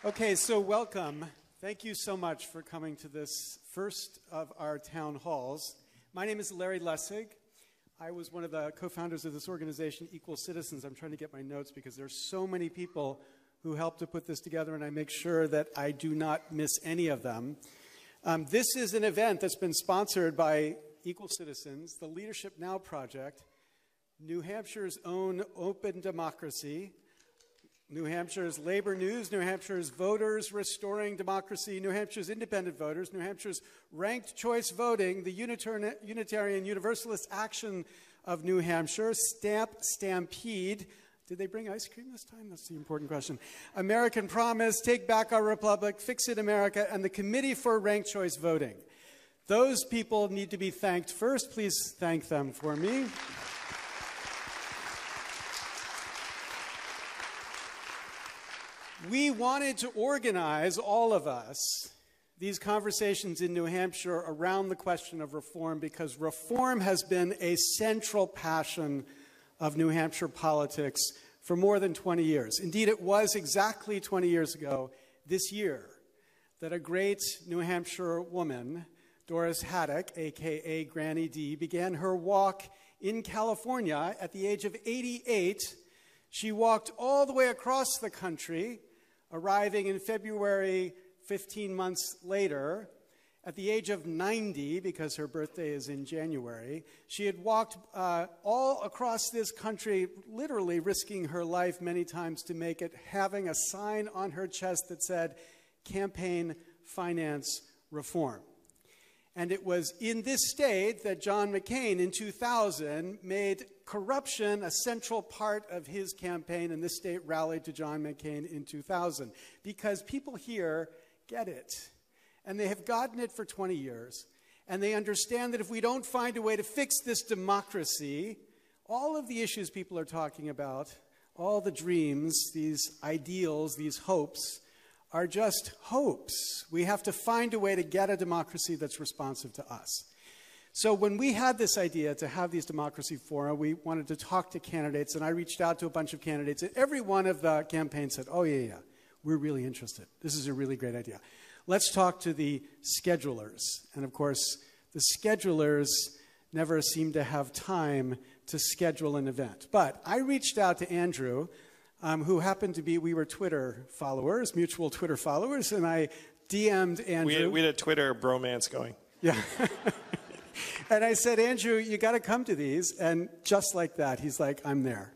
Okay, so welcome. Thank you so much for coming to this first of our town halls. My name is Larry Lessig. I was one of the co-founders of this organization, Equal Citizens. I'm trying to get my notes because there's so many people who helped to put this together, and I make sure that I do not miss any of them. This is an event that's been sponsored by Equal Citizens, the Leadership Now Project, New Hampshire's own Open Democracy, New Hampshire's Labor News, New Hampshire's Voters Restoring Democracy, New Hampshire's Independent Voters, New Hampshire's Ranked Choice Voting, the Unitarian Universalist Action of New Hampshire, Stampede. Did they bring ice cream this time? That's the important question. American Promise, Take Back Our Republic, Fix It America, and the Committee for Ranked Choice Voting. Those people need to be thanked first. Please thank them for me. We wanted to organize, all of us, these conversations in New Hampshire around the question of reform because reform has been a central passion of New Hampshire politics for more than 20 years. Indeed, it was exactly 20 years ago this year that a great New Hampshire woman, Doris Haddock, a.k.a. Granny D, began her walk in California at the age of 88. She walked all the way across the country, arriving in February 15 months later. At the age of 90, because her birthday is in January, she had walked all across this country, literally risking her life many times to make it, having a sign on her chest that said, "Campaign Finance Reform." And it was in this state that John McCain in 2000 made corruption a central part of his campaign, and this state rallied to John McCain in 2000 because people here get it. And they have gotten it for 20 years, and they understand that if we don't find a way to fix this democracy, all of the issues people are talking about, all the dreams, these ideals, these hopes, are just hopes. We have to find a way to get a democracy that's responsive to us. So when we had this idea to have these democracy fora, we wanted to talk to candidates, and I reached out to a bunch of candidates, and every one of the campaigns said, "Oh, yeah, we're really interested. This is a really great idea. Let's talk to the schedulers." And of course, the schedulers never seem to have time to schedule an event. But I reached out to Andrew, who happened to be, we were Twitter followers, mutual Twitter followers, and I DM'd Andrew. We had a Twitter bromance going. Yeah. And I said, "Andrew, you got to come to these." And just like that, he's like, "I'm there."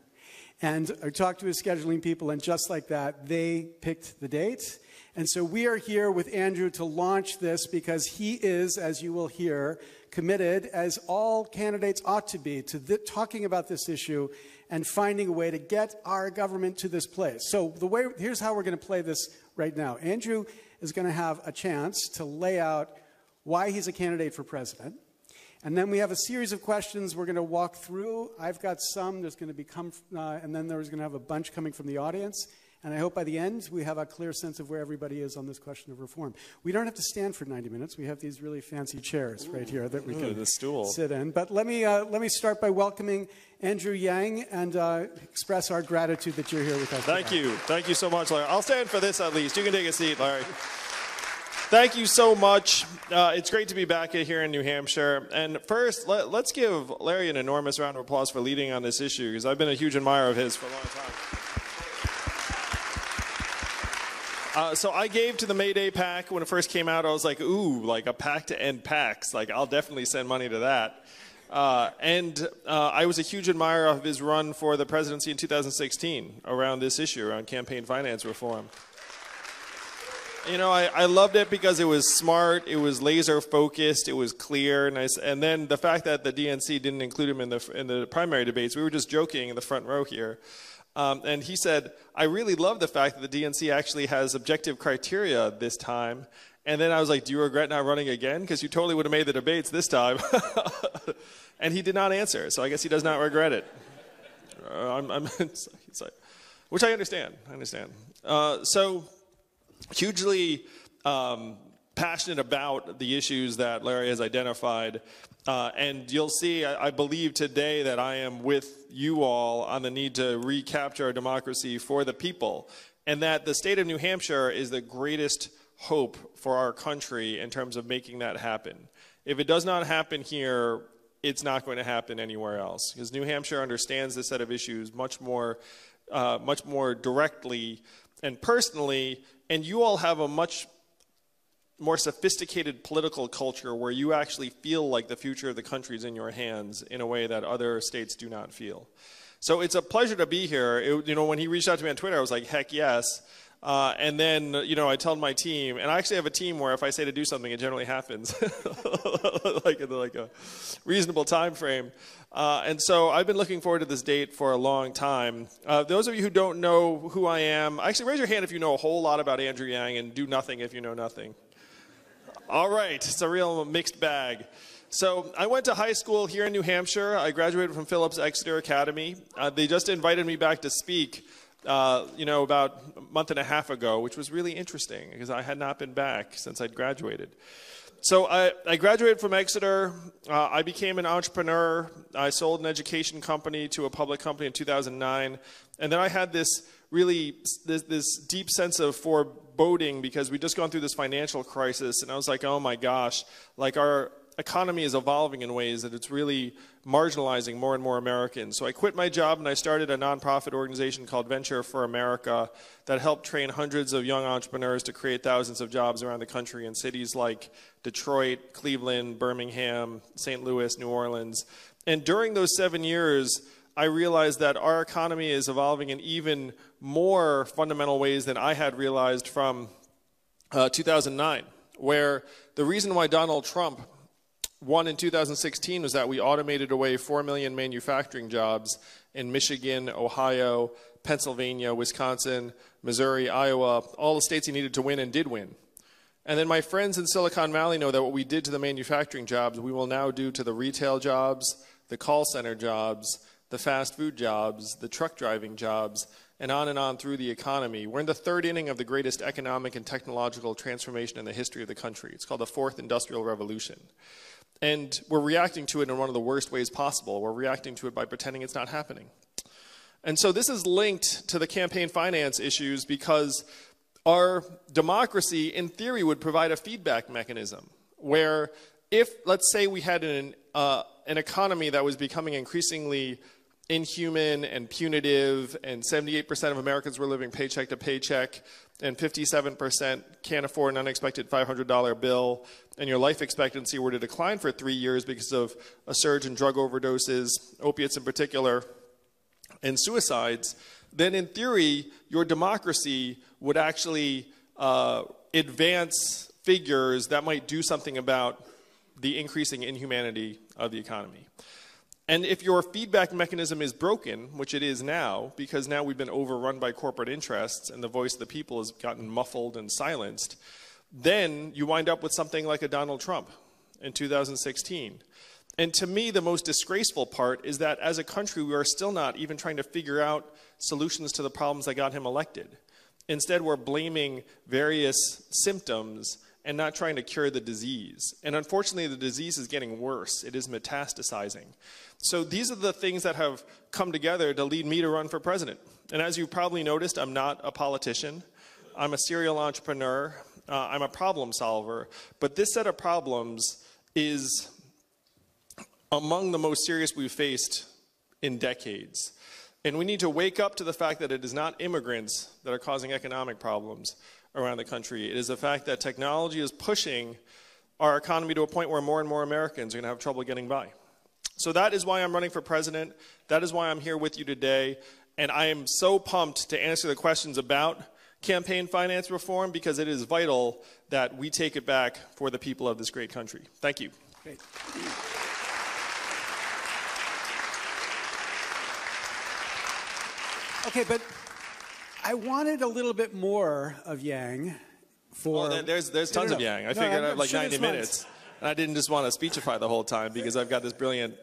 And I talked to his scheduling people, and just like that, they picked the date. And so we are here with Andrew to launch this because he is, as you will hear, committed, as all candidates ought to be, to talking about this issue and finding a way to get our government to this place. So here's how we're going to play this right now. Andrew is going to have a chance to lay out why he's a candidate for president. And then we have a series of questions we're going to walk through. I've got some. There's going to be and then there's going to have a bunch coming from the audience. And I hope by the end we have a clear sense of where everybody is on this question of reform. We don't have to stand for 90 minutes. We have these really fancy chairs right here that we can sit in. But let me start by welcoming Andrew Yang and express our gratitude that you're here with us. Thank you. Thank you so much, Larry. I'll stand for this at least. You can take a seat, Larry. Thank you so much. It's great to be back here in New Hampshire. And first, let's give Larry an enormous round of applause for leading on this issue, because I've been a huge admirer of his for a long time. So I gave to the Mayday PAC when it first came out. I was like, ooh, like a PAC to end PACs. Like, I'll definitely send money to that. I was a huge admirer of his run for the presidency in 2016 around this issue, around campaign finance reform. You know, I loved it because it was smart, it was laser focused, it was clear, and then the fact that the DNC didn't include him in the primary debates, we were just joking in the front row here. And he said, "I really love the fact that the DNC actually has objective criteria this time." And then I was like, "Do you regret not running again? Because you totally would have made the debates this time." And he did not answer, so I guess he does not regret it. Which I understand. So hugely passionate about the issues that Larry has identified. And you'll see, I believe today that I am with you all on the need to recapture our democracy for the people, and that the state of New Hampshire is the greatest hope for our country in terms of making that happen. If it does not happen here, it's not going to happen anywhere else, because New Hampshire understands this set of issues much more directly and personally, and you all have a much more sophisticated political culture where you actually feel like the future of the country is in your hands in a way that other states do not feel. So it's a pleasure to be here. When he reached out to me on Twitter, I was like, heck yes. And then, I told my team, and I actually have a team where if I say to do something, it generally happens, like in a reasonable time frame. And so I've been looking forward to this date for a long time. Those of you who don't know who I am, actually raise your hand if you know a whole lot about Andrew Yang, and do nothing if you know nothing. All right, it's a real mixed bag. So I went to high school here in New Hampshire. I graduated from Phillips Exeter Academy. They just invited me back to speak, about a month and a half ago, which was really interesting because I had not been back since I'd graduated. So I graduated from Exeter. I became an entrepreneur. I sold an education company to a public company in 2009. And then I had this deep sense of foreboding because we'd just gone through this financial crisis. And I was like, oh my gosh, like our economy is evolving in ways that it's really marginalizing more and more Americans. So I quit my job and I started a nonprofit organization called Venture for America that helped train hundreds of young entrepreneurs to create thousands of jobs around the country in cities like Detroit, Cleveland, Birmingham, St. Louis, New Orleans. And during those 7 years, I realized that our economy is evolving in even more fundamental ways than I had realized from 2009, where the reason why Donald Trump won in 2016 was that we automated away 4 million manufacturing jobs in Michigan, Ohio, Pennsylvania, Wisconsin, Missouri, Iowa, all the states he needed to win and did win. And then my friends in Silicon Valley know that what we did to the manufacturing jobs, we will now do to the retail jobs, the call center jobs, the fast food jobs, the truck driving jobs, and on through the economy. We're in the third inning of the greatest economic and technological transformation in the history of the country. It's called the Fourth Industrial Revolution. And we're reacting to it in one of the worst ways possible. We're reacting to it by pretending it's not happening. And so this is linked to the campaign finance issues because our democracy, in theory, would provide a feedback mechanism where if, let's say, we had an economy that was becoming increasingly inhuman and punitive, and 78% of Americans were living paycheck to paycheck, and 57% can't afford an unexpected $500 bill, and your life expectancy were to decline for 3 years because of a surge in drug overdoses, opiates in particular, and suicides, then in theory, your democracy would actually advance figures that might do something about the increasing inhumanity of the economy. And if your feedback mechanism is broken, which it is now, because now we've been overrun by corporate interests and the voice of the people has gotten muffled and silenced, then you wind up with something like a Donald Trump in 2016. And to me, the most disgraceful part is that as a country, we are still not even trying to figure out solutions to the problems that got him elected. Instead, we're blaming various symptoms and not trying to cure the disease. And unfortunately, the disease is getting worse. It is metastasizing. So these are the things that have come together to lead me to run for president. And as you probably noticed, I'm not a politician. I'm a serial entrepreneur. I'm a problem solver. But this set of problems is among the most serious we've faced in decades. And we need to wake up to the fact that it is not immigrants that are causing economic problems around the country. It is the fact that technology is pushing our economy to a point where more and more Americans are going to have trouble getting by. So that is why I'm running for president. That is why I'm here with you today. And I am so pumped to answer the questions about campaign finance reform because it is vital that we take it back for the people of this great country. Thank you. Great. Okay, but I wanted a little bit more of Yang for... Oh, there's tons of Yang. I figured I had like 90 minutes. And I didn't just want to speechify the whole time because I've got this brilliant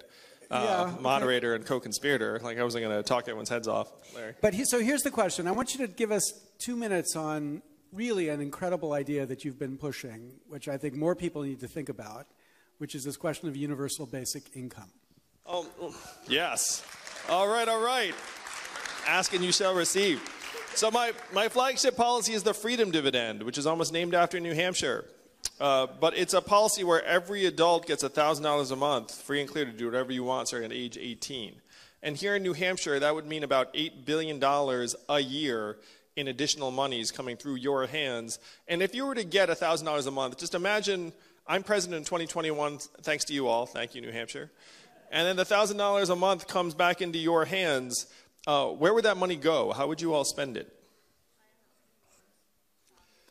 moderator and co-conspirator. Like I wasn't going to talk everyone's heads off, Larry. But so here's the question. I want you to give us 2 minutes on really an incredible idea that you've been pushing, which I think more people need to think about, which is this question of universal basic income. Oh, yes. All right. Ask and you shall receive. So my flagship policy is the freedom dividend, which is almost named after New Hampshire. But it's a policy where every adult gets $1,000 a month, free and clear, to do whatever you want starting at age 18. And here in New Hampshire, that would mean about $8 billion a year in additional monies coming through your hands. And if you were to get $1,000 a month, just imagine I'm president in 2021, thanks to you all. Thank you, New Hampshire. And then the $1,000 a month comes back into your hands. Where would that money go? How would you all spend it?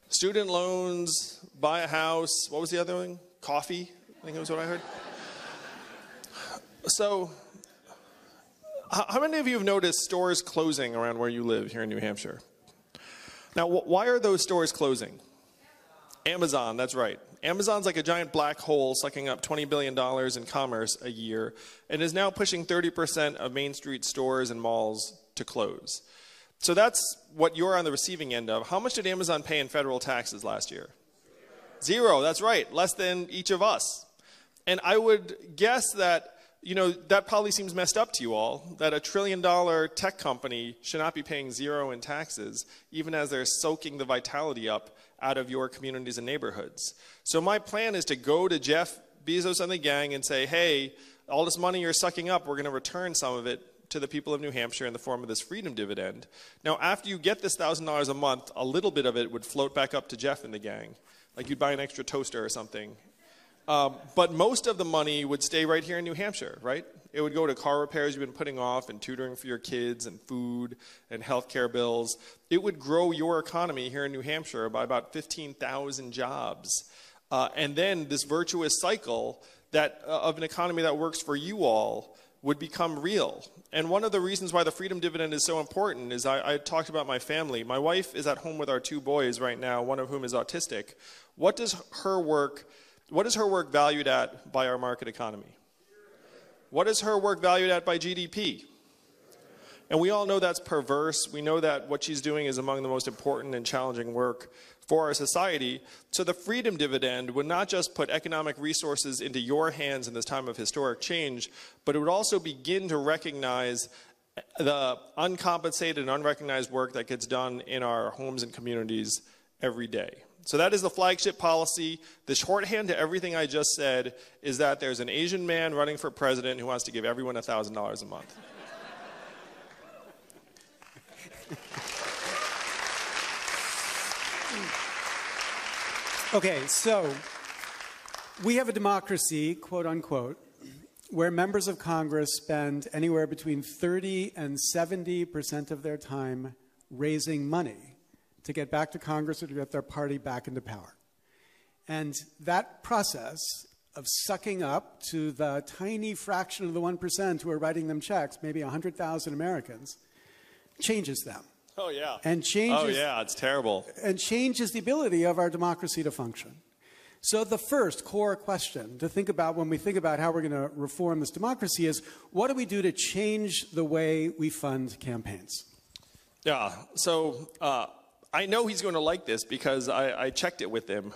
Student loans, buy a house. What was the other thing? Coffee, I think it was what I heard. So, how many of you have noticed stores closing around where you live here in New Hampshire? Now, why are those stores closing? Amazon, that's right. Amazon's like a giant black hole sucking up $20 billion in commerce a year and is now pushing 30% of Main Street stores and malls to close. So that's what you're on the receiving end of. How much did Amazon pay in federal taxes last year? Zero, that's right. Less than each of us. And I would guess that, that probably seems messed up to you all, that $1 trillion tech company should not be paying zero in taxes, even as they're soaking the vitality up out of your communities and neighborhoods. So my plan is to go to Jeff Bezos and the gang and say, hey, all this money you're sucking up, we're going to return some of it to the people of New Hampshire in the form of this freedom dividend. Now, after you get this $1,000 a month, a little bit of it would float back up to Jeff and the gang. Like you'd buy an extra toaster or something. But most of the money would stay right here in New Hampshire, right? It would go to car repairs you've been putting off and tutoring for your kids and food and healthcare bills. It would grow your economy here in New Hampshire by about 15,000 jobs. And then this virtuous cycle of an economy that works for you all would become real. And one of the reasons why the freedom dividend is so important is I talked about my family. My wife is at home with our 2 boys right now, one of whom is autistic. What is her work valued at by our market economy? What is her work valued at by GDP? And we all know that's perverse. We know that what she's doing is among the most important and challenging work for our society. So the freedom dividend would not just put economic resources into your hands in this time of historic change, but it would also begin to recognize the uncompensated and unrecognized work that gets done in our homes and communities every day. So that is the flagship policy. The shorthand to everything I just said is that there's an Asian man running for president who wants to give everyone $1,000 a month. Okay, so we have a democracy, quote unquote, where members of Congress spend anywhere between 30 and 70% of their time raising money to get back to Congress or to get their party back into power. And that process of sucking up to the tiny fraction of the 1% who are writing them checks, maybe 100,000 Americans, changes them. Oh, yeah. And changes, oh, yeah, it's terrible. And changes the ability of our democracy to function. So the first core question to think about when we think about how we're going to reform this democracy is, what do we do to change the way we fund campaigns? Yeah, so I know he's going to like this because I checked it with him.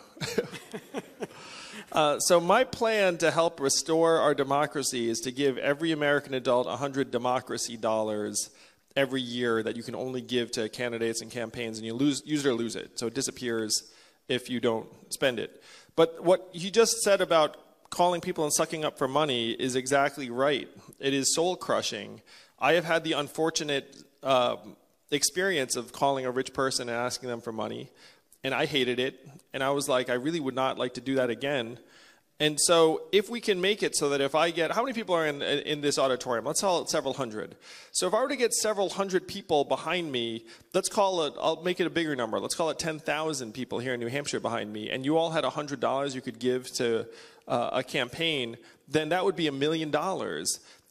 So my plan to help restore our democracy is to give every American adult $100 democracy dollars every year that you can only give to candidates and campaigns, and you use it or lose it. So it disappears if you don't spend it. But what he just said about calling people and sucking up for money is exactly right. It is soul crushing. I have had the unfortunate experience of calling a rich person and asking them for money, and I hated it. And I was like, I really would not like to do that again. And so if we can make it so that if I get, how many people are in this auditorium? Let's call it several hundred. So if I were to get several hundred people behind me, let's call it, I'll make it a bigger number. Let's call it 10,000 people here in New Hampshire behind me, and you all had $100 you could give to a campaign, then that would be $1 million.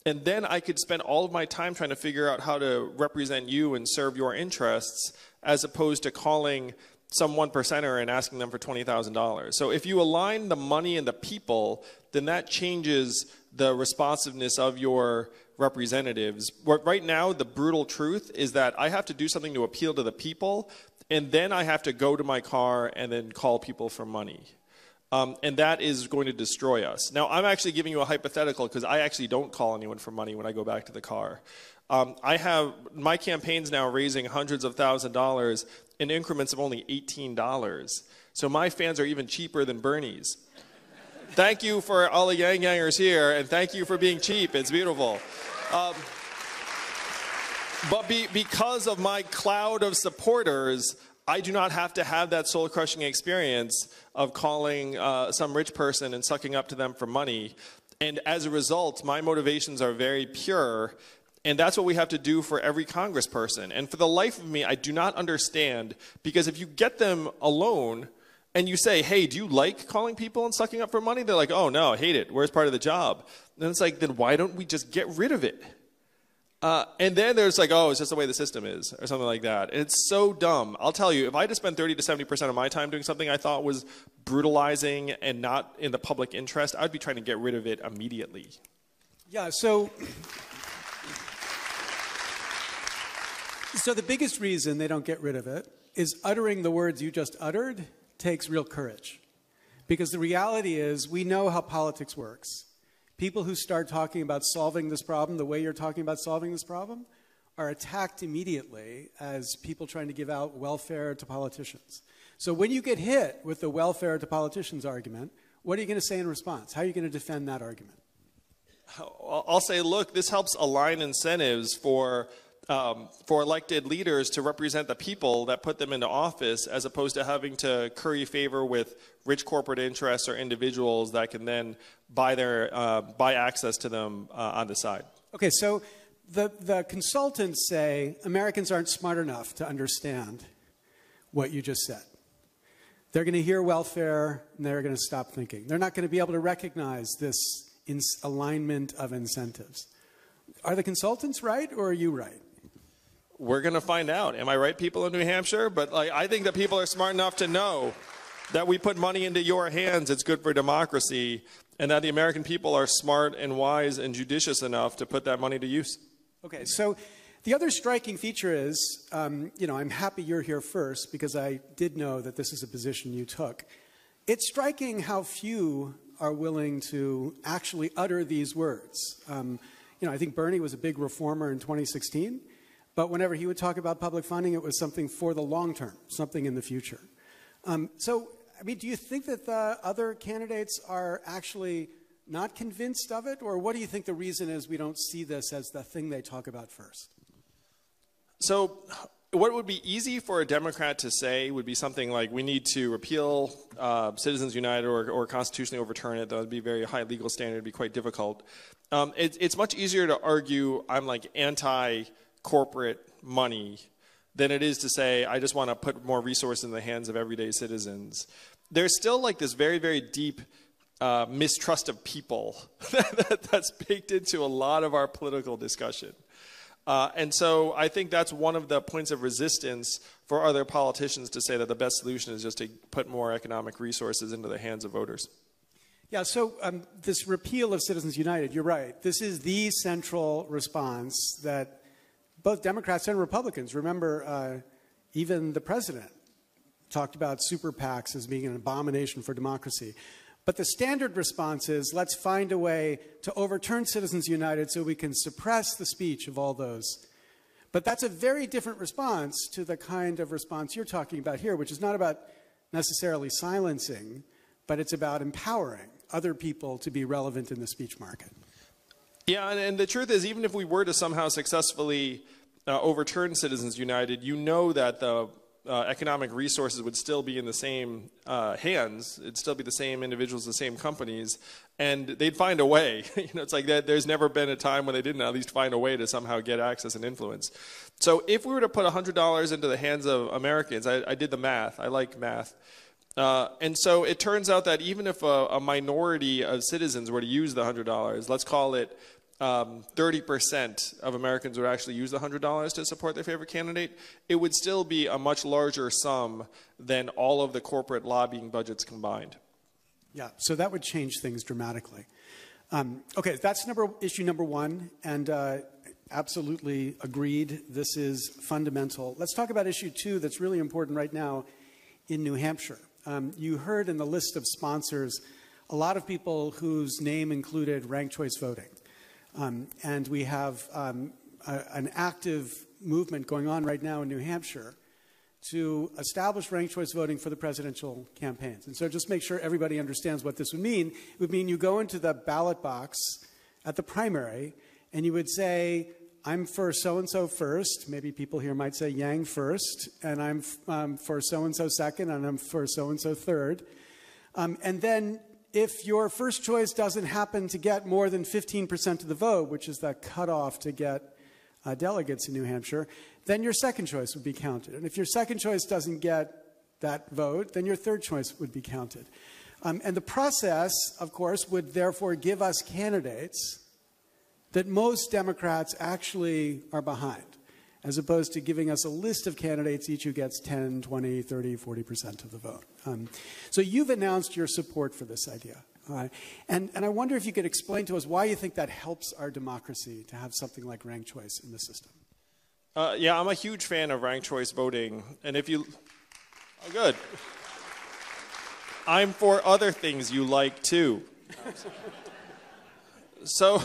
And then I could spend all of my time trying to figure out how to represent you and serve your interests, as opposed to calling some 1%er and asking them for $20,000. So if you align the money and the people, then that changes the responsiveness of your representatives. Right now, the brutal truth is that I have to do something to appeal to the people, and then I have to go to my car and then call people for money. And that is going to destroy us. Now, I'm actually giving you a hypothetical because I actually don't call anyone for money when I go back to the car. I have my campaigns now raising hundreds of thousands of dollars in increments of only $18. So my fans are even cheaper than Bernie's. Thank you for all the Yang Yangers here, and thank you for being cheap. It's beautiful. But because of my cloud of supporters, I do not have to have that soul-crushing experience of calling some rich person and sucking up to them for money. And as a result, my motivations are very pure. And that's what we have to do for every congressperson. And for the life of me, I do not understand, because if you get them alone and you say, hey, do you like calling people and sucking up for money? They're like, oh, no, I hate it. Where's part of the job? And it's like, then why don't we just get rid of it? And then there's like, oh, it's just the way the system is, or something like that. And it's so dumb. I'll tell you, if I had to spend 30 to 70% of my time doing something I thought was brutalizing and not in the public interest, I'd be trying to get rid of it immediately. Yeah, so the biggest reason they don't get rid of it is uttering the words you just uttered takes real courage. Because the reality is we know how politics works. People who start talking about solving this problem the way you're talking about solving this problem are attacked immediately as people trying to give out welfare to politicians. So when you get hit with the welfare to politicians argument, what are you going to say in response? How are you going to defend that argument? I'll say, look, this helps align incentives for elected leaders to represent the people that put them into office, as opposed to having to curry favor with rich corporate interests or individuals that can then buy access to them on the side. Okay, so the consultants say Americans aren't smart enough to understand what you just said. They're going to hear welfare and they're going to stop thinking. They're not going to be able to recognize this alignment of incentives. Are the consultants right, or are you right? We're going to find out. Am I right, people in New Hampshire? But I think that people are smart enough to know that we put money into your hands, it's good for democracy, and that the American people are smart and wise and judicious enough to put that money to use. Okay, so the other striking feature is, I'm happy you're here first because I did know that this is a position you took. It's striking how few are willing to actually utter these words. I think Bernie was a big reformer in 2016. But whenever he would talk about public funding, it was something for the long term, something in the future. Do you think that the other candidates are actually not convinced of it? Or what do you think the reason is we don't see this as the thing they talk about first? So what would be easy for a Democrat to say would be something like, we need to repeal Citizens United or constitutionally overturn it. That would be a very high legal standard. It would be quite difficult. It's much easier to argue I'm like anti-corporate money than it is to say I just want to put more resources in the hands of everyday citizens. There's still like this very, very deep mistrust of people that's baked into a lot of our political discussion. And so I think that's one of the points of resistance for other politicians to say that the best solution is just to put more economic resources into the hands of voters. Yeah, so this repeal of Citizens United, you're right. This is the central response that both Democrats and Republicans, remember, even the president talked about super PACs as being an abomination for democracy. But the standard response is, let's find a way to overturn Citizens United so we can suppress the speech of all those. But that's a very different response to the kind of response you're talking about here, which is not about necessarily silencing, but it's about empowering other people to be relevant in the speech market. Yeah, and the truth is, even if we were to somehow successfully overturn Citizens United, you know that the economic resources would still be in the same hands. It'd still be the same individuals, the same companies, and they'd find a way. It's like that. There's never been a time when they didn't at least find a way to somehow get access and influence. So if we were to put $100 into the hands of Americans, I did the math. I like math. And so it turns out that even if a minority of citizens were to use the $100, let's call it 30% of Americans would actually use the $100 to support their favorite candidate, it would still be a much larger sum than all of the corporate lobbying budgets combined. Yeah, so that would change things dramatically. Okay, that's issue number one. And absolutely agreed. This is fundamental. Let's talk about issue 2 that's really important right now in New Hampshire. You heard in the list of sponsors a lot of people whose name included ranked choice voting. And we have an active movement going on right now in New Hampshire to establish ranked choice voting for the presidential campaigns. And so just make sure everybody understands what this would mean. It would mean you go into the ballot box at the primary and you would say, I'm for so-and-so first. Maybe people here might say Yang first. And I'm for so-and-so second. And I'm for so-and-so third. And then if your first choice doesn't happen to get more than 15% of the vote, which is the cutoff to get delegates in New Hampshire, then your second choice would be counted. And if your second choice doesn't get that vote, then your third choice would be counted. And the process, of course, would therefore give us candidates that most Democrats actually are behind, as opposed to giving us a list of candidates, each who gets 10, 20, 30, 40% of the vote. So you've announced your support for this idea. And I wonder if you could explain to us why you think that helps our democracy to have something like ranked choice in the system. Yeah, I'm a huge fan of ranked choice voting. And if you... Oh, good. I'm for other things you like, too. So...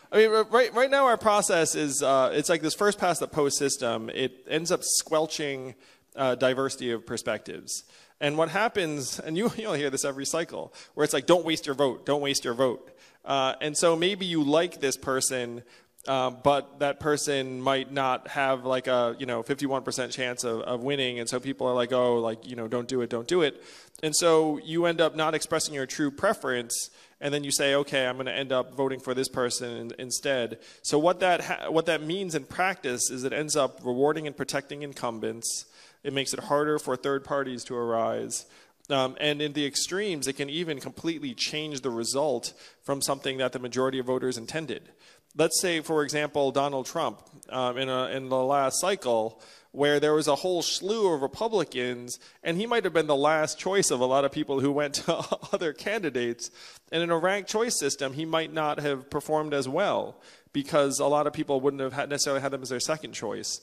I mean, right now our process is, it's like this first past the post system. It ends up squelching diversity of perspectives. And what happens, and you'll hear this every cycle, where it's like, don't waste your vote, don't waste your vote. And so maybe you like this person, but that person might not have like a 51% chance of winning. And so people are like, oh, like, don't do it, don't do it. And so you end up not expressing your true preference. And then you say, okay, I'm going to end up voting for this person instead. So what that means in practice is it ends up rewarding and protecting incumbents. It makes it harder for third parties to arise. And in the extremes, it can even completely change the result from something that the majority of voters intended. Let's say, for example, Donald Trump in the last cycle, where there was a whole slew of Republicans, and he might have been the last choice of a lot of people who went to other candidates. And in a ranked choice system, he might not have performed as well because a lot of people wouldn't have necessarily had them as their second choice.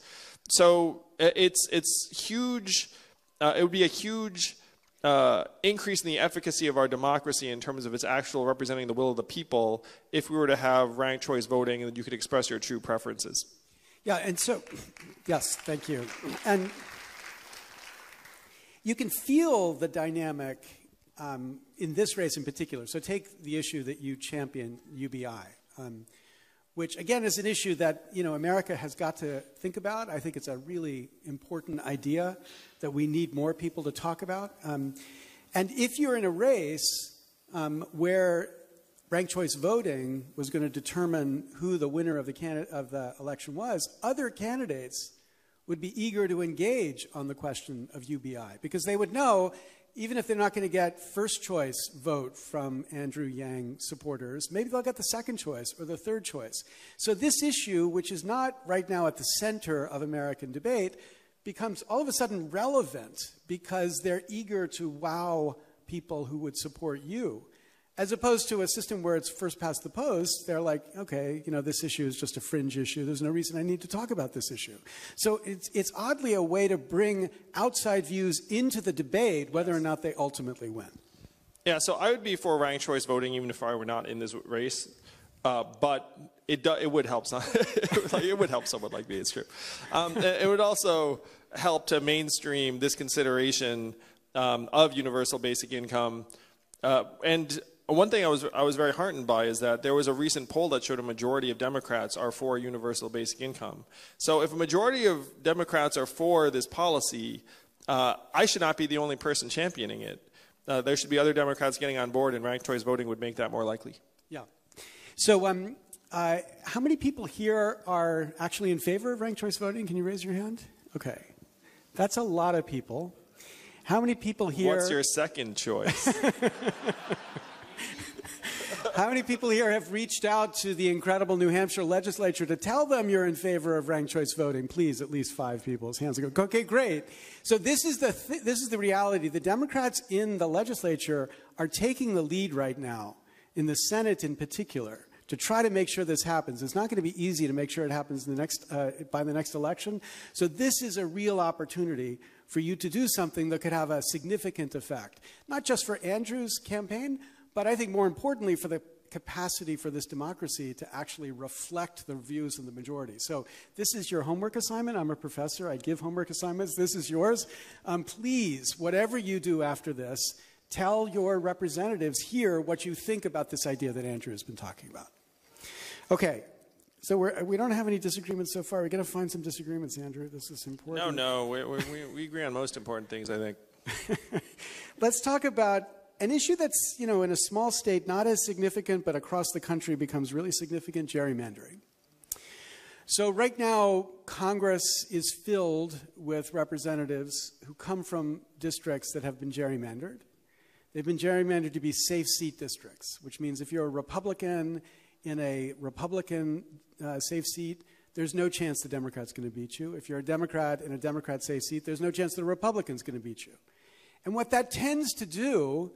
So it's huge. It would be a huge increase in the efficacy of our democracy in terms of its actual representing the will of the people if we were to have ranked choice voting and you could express your true preferences. Yeah, and so, yes, thank you. And you can feel the dynamic in this race in particular. So take the issue that you champion, UBI, which again is an issue that America has got to think about. I think it's a really important idea that we need more people to talk about. And if you're in a race where ranked choice voting was going to determine who the winner of the election was, other candidates would be eager to engage on the question of UBI because they would know, even if they're not going to get first choice vote from Andrew Yang supporters, maybe they'll get the second choice or the third choice. So this issue, which is not right now at the center of American debate, becomes all of a sudden relevant because they're eager to wow people who would support you. As opposed to a system where it's first past the post, they're like, okay, this issue is just a fringe issue. There's no reason I need to talk about this issue. So it's oddly a way to bring outside views into the debate, whether or not they ultimately win. Yeah, so I would be for ranked choice voting even if I were not in this race, but it would help some. It would help someone like me. It's true. It would also help to mainstream this consideration of universal basic income. And one thing I was very heartened by is that there was a recent poll that showed a majority of Democrats are for universal basic income. So if a majority of Democrats are for this policy, I should not be the only person championing it. There should be other Democrats getting on board, and ranked choice voting would make that more likely. Yeah. So how many people here are actually in favor of ranked choice voting? Can you raise your hand? Okay. That's a lot of people. How many people here... What's your second choice? How many people here have reached out to the incredible New Hampshire legislature to tell them you're in favor of ranked choice voting? Please, at least 5 people's hands go. Okay, great. So this is the reality. The Democrats in the legislature are taking the lead right now, in the Senate in particular, to try to make sure this happens. It's not going to be easy to make sure it happens by the next election. So this is a real opportunity for you to do something that could have a significant effect, not just for Andrew's campaign, but I think more importantly for the capacity for this democracy to actually reflect the views of the majority. So this is your homework assignment. I'm a professor. I give homework assignments. This is yours. Please, whatever you do after this, tell your representatives here what you think about this idea that Andrew has been talking about. Okay. So we don't have any disagreements so far. We're going to find some disagreements, Andrew. This is important. No, we agree on most important things, I think. Let's talk about an issue that's, in a small state, not as significant, but across the country becomes really significant, gerrymandering. So right now, Congress is filled with representatives who come from districts that have been gerrymandered. They've been gerrymandered to be safe seat districts, which means if you're a Republican in a Republican safe seat, there's no chance the Democrat's going to beat you. If you're a Democrat in a Democrat safe seat, there's no chance the Republican's going to beat you. And what that tends to do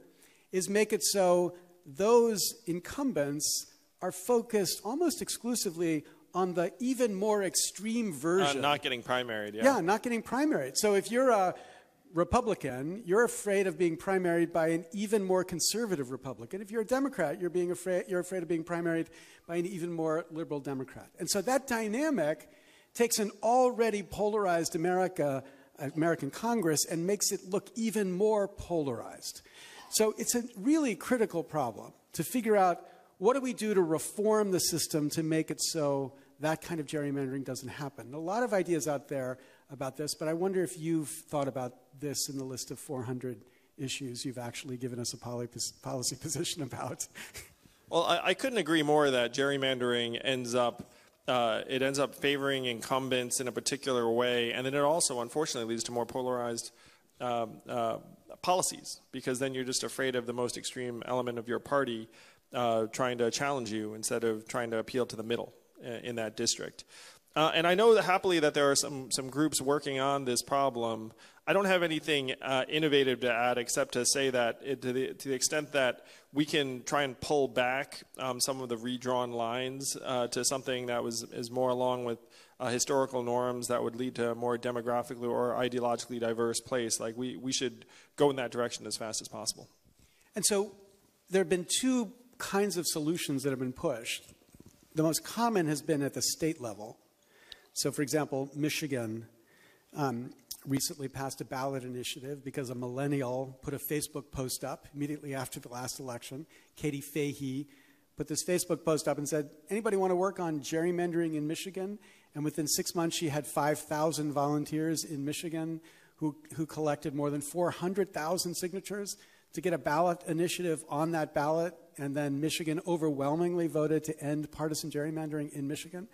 is make it so those incumbents are focused almost exclusively on the even more extreme version. Not getting primaried, yeah. Yeah, not getting primaried. So if you're a Republican, you're afraid of being primaried by an even more conservative Republican. If you're a Democrat, you're afraid of being primaried by an even more liberal Democrat. And so that dynamic takes an already polarized American Congress and makes it look even more polarized. So it's a really critical problem to figure out what do we do to reform the system to make it so that kind of gerrymandering doesn't happen. A lot of ideas out there about this, but I wonder if you've thought about this in the list of 400 issues you've actually given us a policy position about. Well, I couldn't agree more that gerrymandering ends up favoring incumbents in a particular way, and then it also, unfortunately, leads to more polarized policies, because then you're just afraid of the most extreme element of your party trying to challenge you instead of trying to appeal to the middle in that district. And I know that happily that there are some groups working on this problem. I don't have anything innovative to add except to say that to the extent that we can try and pull back some of the redrawn lines to something that is more along with historical norms that would lead to a more demographically or ideologically diverse place, like we should go in that direction as fast as possible. And so there have been two kinds of solutions that have been pushed. The most common has been at the state level. So, for example, Michigan recently passed a ballot initiative because a millennial put a Facebook post up immediately after the last election. Katie Fahey put this Facebook post up and said, anybody want to work on gerrymandering in Michigan? And within 6 months, she had 5,000 volunteers in Michigan who collected more than 400,000 signatures to get a ballot initiative on that ballot. And then Michigan overwhelmingly voted to end partisan gerrymandering in Michigan,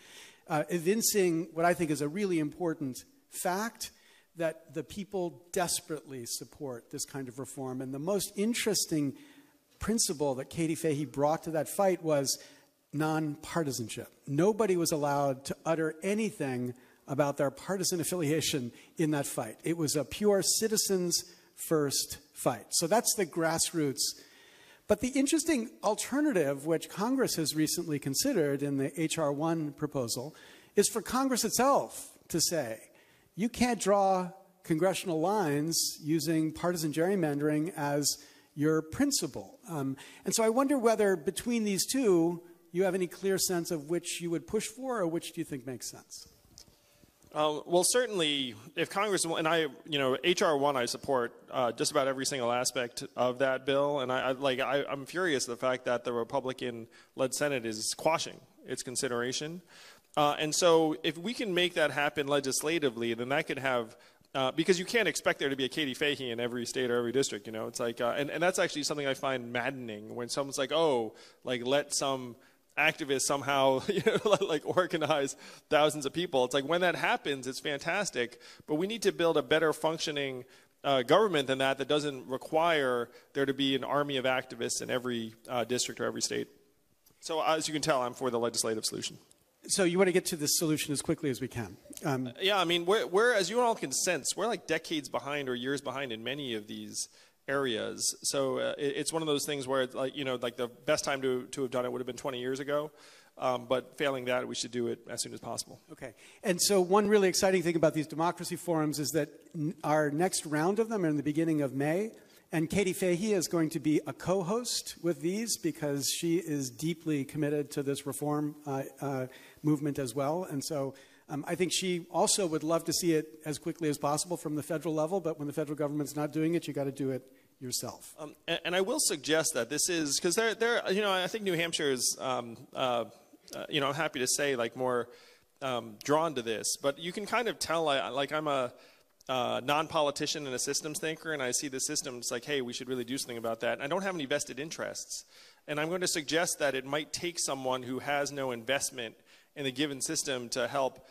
evincing what I think is a really important fact, that the people desperately support this kind of reform. And the most interesting principle that Katie Fahey brought to that fight was nonpartisanship. Nobody was allowed to utter anything about their partisan affiliation in that fight. It was a pure citizens first fight. So that's the grassroots. But the interesting alternative, which Congress has recently considered in the H.R. 1 proposal, is for Congress itself to say, you can't draw congressional lines using partisan gerrymandering as your principle. And so I wonder whether between these two, you have any clear sense of which you would push for, or which do you think makes sense? Well, certainly, if Congress, and H.R. 1 I support just about every single aspect of that bill, and I'm furious at the fact that the Republican-led Senate is quashing its consideration. And so if we can make that happen legislatively, then that could have, because you can't expect there to be a Katie Fahey in every state or every district, it's like, and that's actually something I find maddening when someone's like, let some activists somehow organize thousands of people. It's like when that happens, it's fantastic, but we need to build a better functioning government than that doesn't require there to be an army of activists in every district or every state. So as you can tell, I'm for the legislative solution. So you want to get to this solution as quickly as we can. Yeah, I mean, we're as you all can sense, we're like decades behind or years behind in many of these areas. So it's one of those things where, like, like the best time to have done it would have been 20 years ago. But failing that, we should do it as soon as possible. Okay. And so one really exciting thing about these democracy forums is that our next round of them are in the beginning of May. And Katie Fahey is going to be a co-host with these because she is deeply committed to this reform movement as well. And so I think she also would love to see it as quickly as possible from the federal level. But when the federal government's not doing it, you got to do it yourself. And I will suggest that this is, because I think New Hampshire is, I'm happy to say, like, more drawn to this. But you can kind of tell, I'm a non-politician and a systems thinker, and I see the systems like, hey, we should really do something about that. And I don't have any vested interests. And I'm going to suggest that it might take someone who has no investment in a given system to help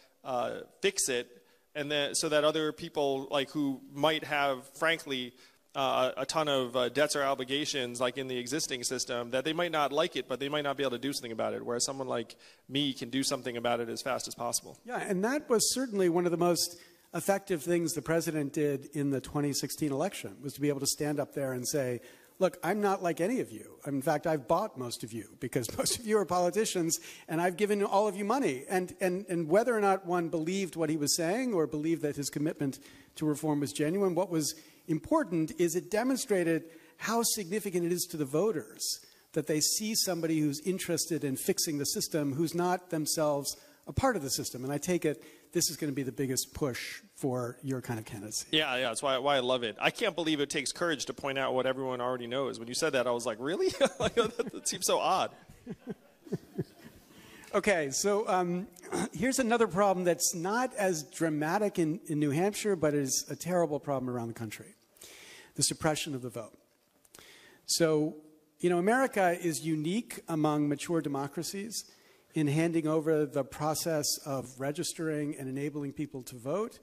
fix it, and then so that other people, like, who might have, frankly, a ton of debts or obligations, like in the existing system, that they might not like it, but they might not be able to do something about it, whereas someone like me can do something about it as fast as possible. Yeah, and that was certainly one of the most effective things the president did in the 2016 election, was to be able to stand up there and say, look, I'm not like any of you. In fact, I've bought most of you because most of you are politicians, and I've given all of you money. And whether or not one believed what he was saying or believed that his commitment to reform was genuine, what was important is it demonstrated how significant it is to the voters that they see somebody who's interested in fixing the system who's not themselves a part of the system. And I take it this is going to be the biggest push for your kind of candidacy. Yeah, that's why I love it. I can't believe it takes courage to point out what everyone already knows. When you said that, I was like, really? That seems so odd. Okay, so here's another problem that's not as dramatic in New Hampshire, but is a terrible problem around the country: the suppression of the vote. So, America is unique among mature democracies in handing over the process of registering and enabling people to vote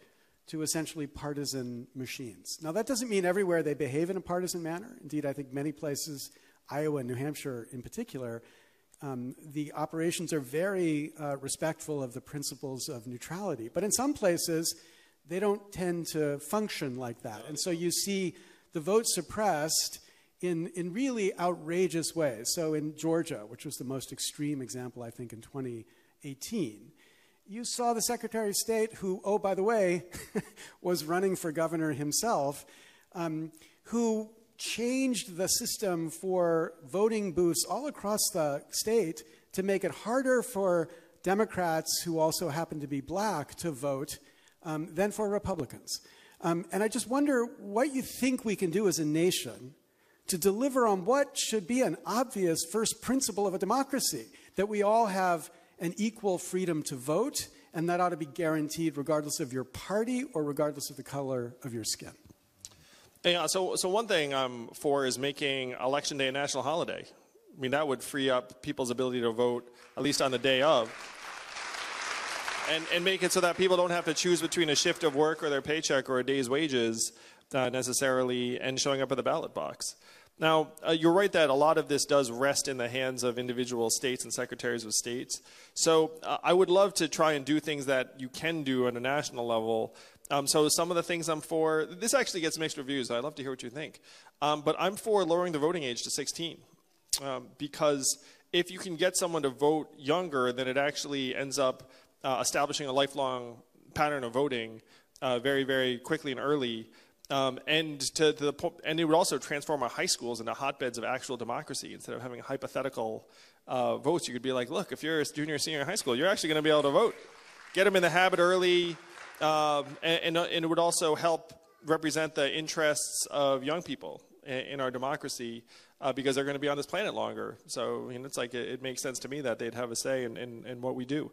to essentially partisan machines. Now, that doesn't mean everywhere they behave in a partisan manner. Indeed, I think many places, Iowa and New Hampshire in particular, the operations are very respectful of the principles of neutrality. But in some places, they don't tend to function like that. And so you see the vote suppressed in really outrageous ways. So in Georgia, which was the most extreme example, I think, in 2018, you saw the Secretary of State, who, oh, by the way, was running for governor himself, who changed the system for voting booths all across the state to make it harder for Democrats who also happen to be black to vote than for Republicans. And I just wonder what you think we can do as a nation to deliver on what should be an obvious first principle of a democracy, that we all have an equal freedom to vote, and that ought to be guaranteed regardless of your party or regardless of the color of your skin. Yeah, so one thing I'm for is making Election Day a national holiday. I mean, that would free up people's ability to vote, at least on the day of, and make it so that people don't have to choose between a shift of work or their paycheck or a day's wages necessarily and showing up at the ballot box. Now, you're right that a lot of this does rest in the hands of individual states and secretaries of states. So I would love to try and do things that you can do at a national level. So some of the things I'm for, this actually gets mixed reviews. I'd love to hear what you think. But I'm for lowering the voting age to 16. Because if you can get someone to vote younger, then it actually ends up establishing a lifelong pattern of voting very, very quickly and early. And it would also transform our high schools into hotbeds of actual democracy. Instead of having hypothetical votes, you could be like, look, if you're a junior or senior in high school, you're actually going to be able to vote. Get them in the habit early, and it would also help represent the interests of young people in our democracy because they're going to be on this planet longer. So it's like it makes sense to me that they'd have a say in what we do.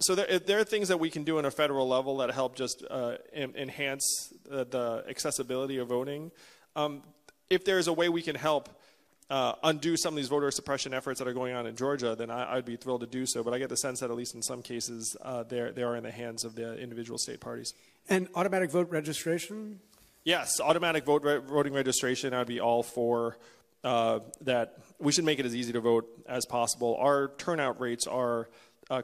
So there are things that we can do on a federal level that help just enhance the accessibility of voting. If there's a way we can help undo some of these voter suppression efforts that are going on in Georgia, then I'd be thrilled to do so. But I get the sense that at least in some cases, they are in the hands of the individual state parties. And automatic vote registration? Yes, automatic voting registration, I'd be all for that. We should make it as easy to vote as possible. Our turnout rates are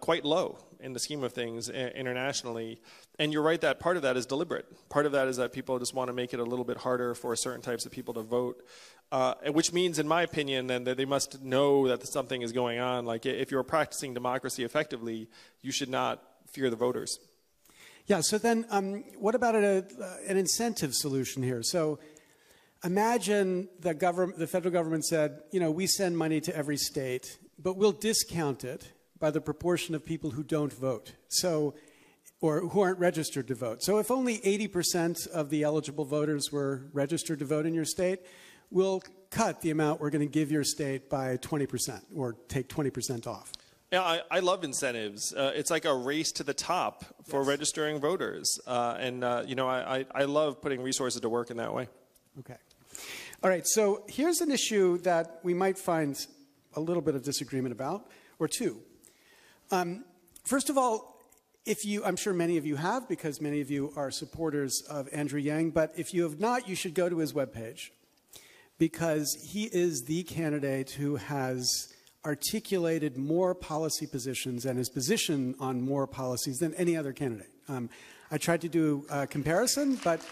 quite low in the scheme of things internationally. And you're right that part of that is deliberate. Part of that is that people just want to make it a little bit harder for certain types of people to vote, which means, in my opinion, then that they must know that something is going on. Like if you're practicing democracy effectively, you should not fear the voters. Yeah, so then what about an incentive solution here? So imagine the federal government said, we send money to every state, but we'll discount it by the proportion of people who don't vote, or who aren't registered to vote. So if only 80% of the eligible voters were registered to vote in your state, we'll cut the amount we're going to give your state by 20%, or take 20% off. Yeah, I love incentives. It's like a race to the top for registering voters. I love putting resources to work in that way. Okay. All right, so here's an issue that we might find a little bit of disagreement about, or two. First of all, I'm sure many of you have, because many of you are supporters of Andrew Yang, but if you have not, you should go to his webpage, because he is the candidate who has articulated more policy positions and his position on more policies than any other candidate. I tried to do a comparison, but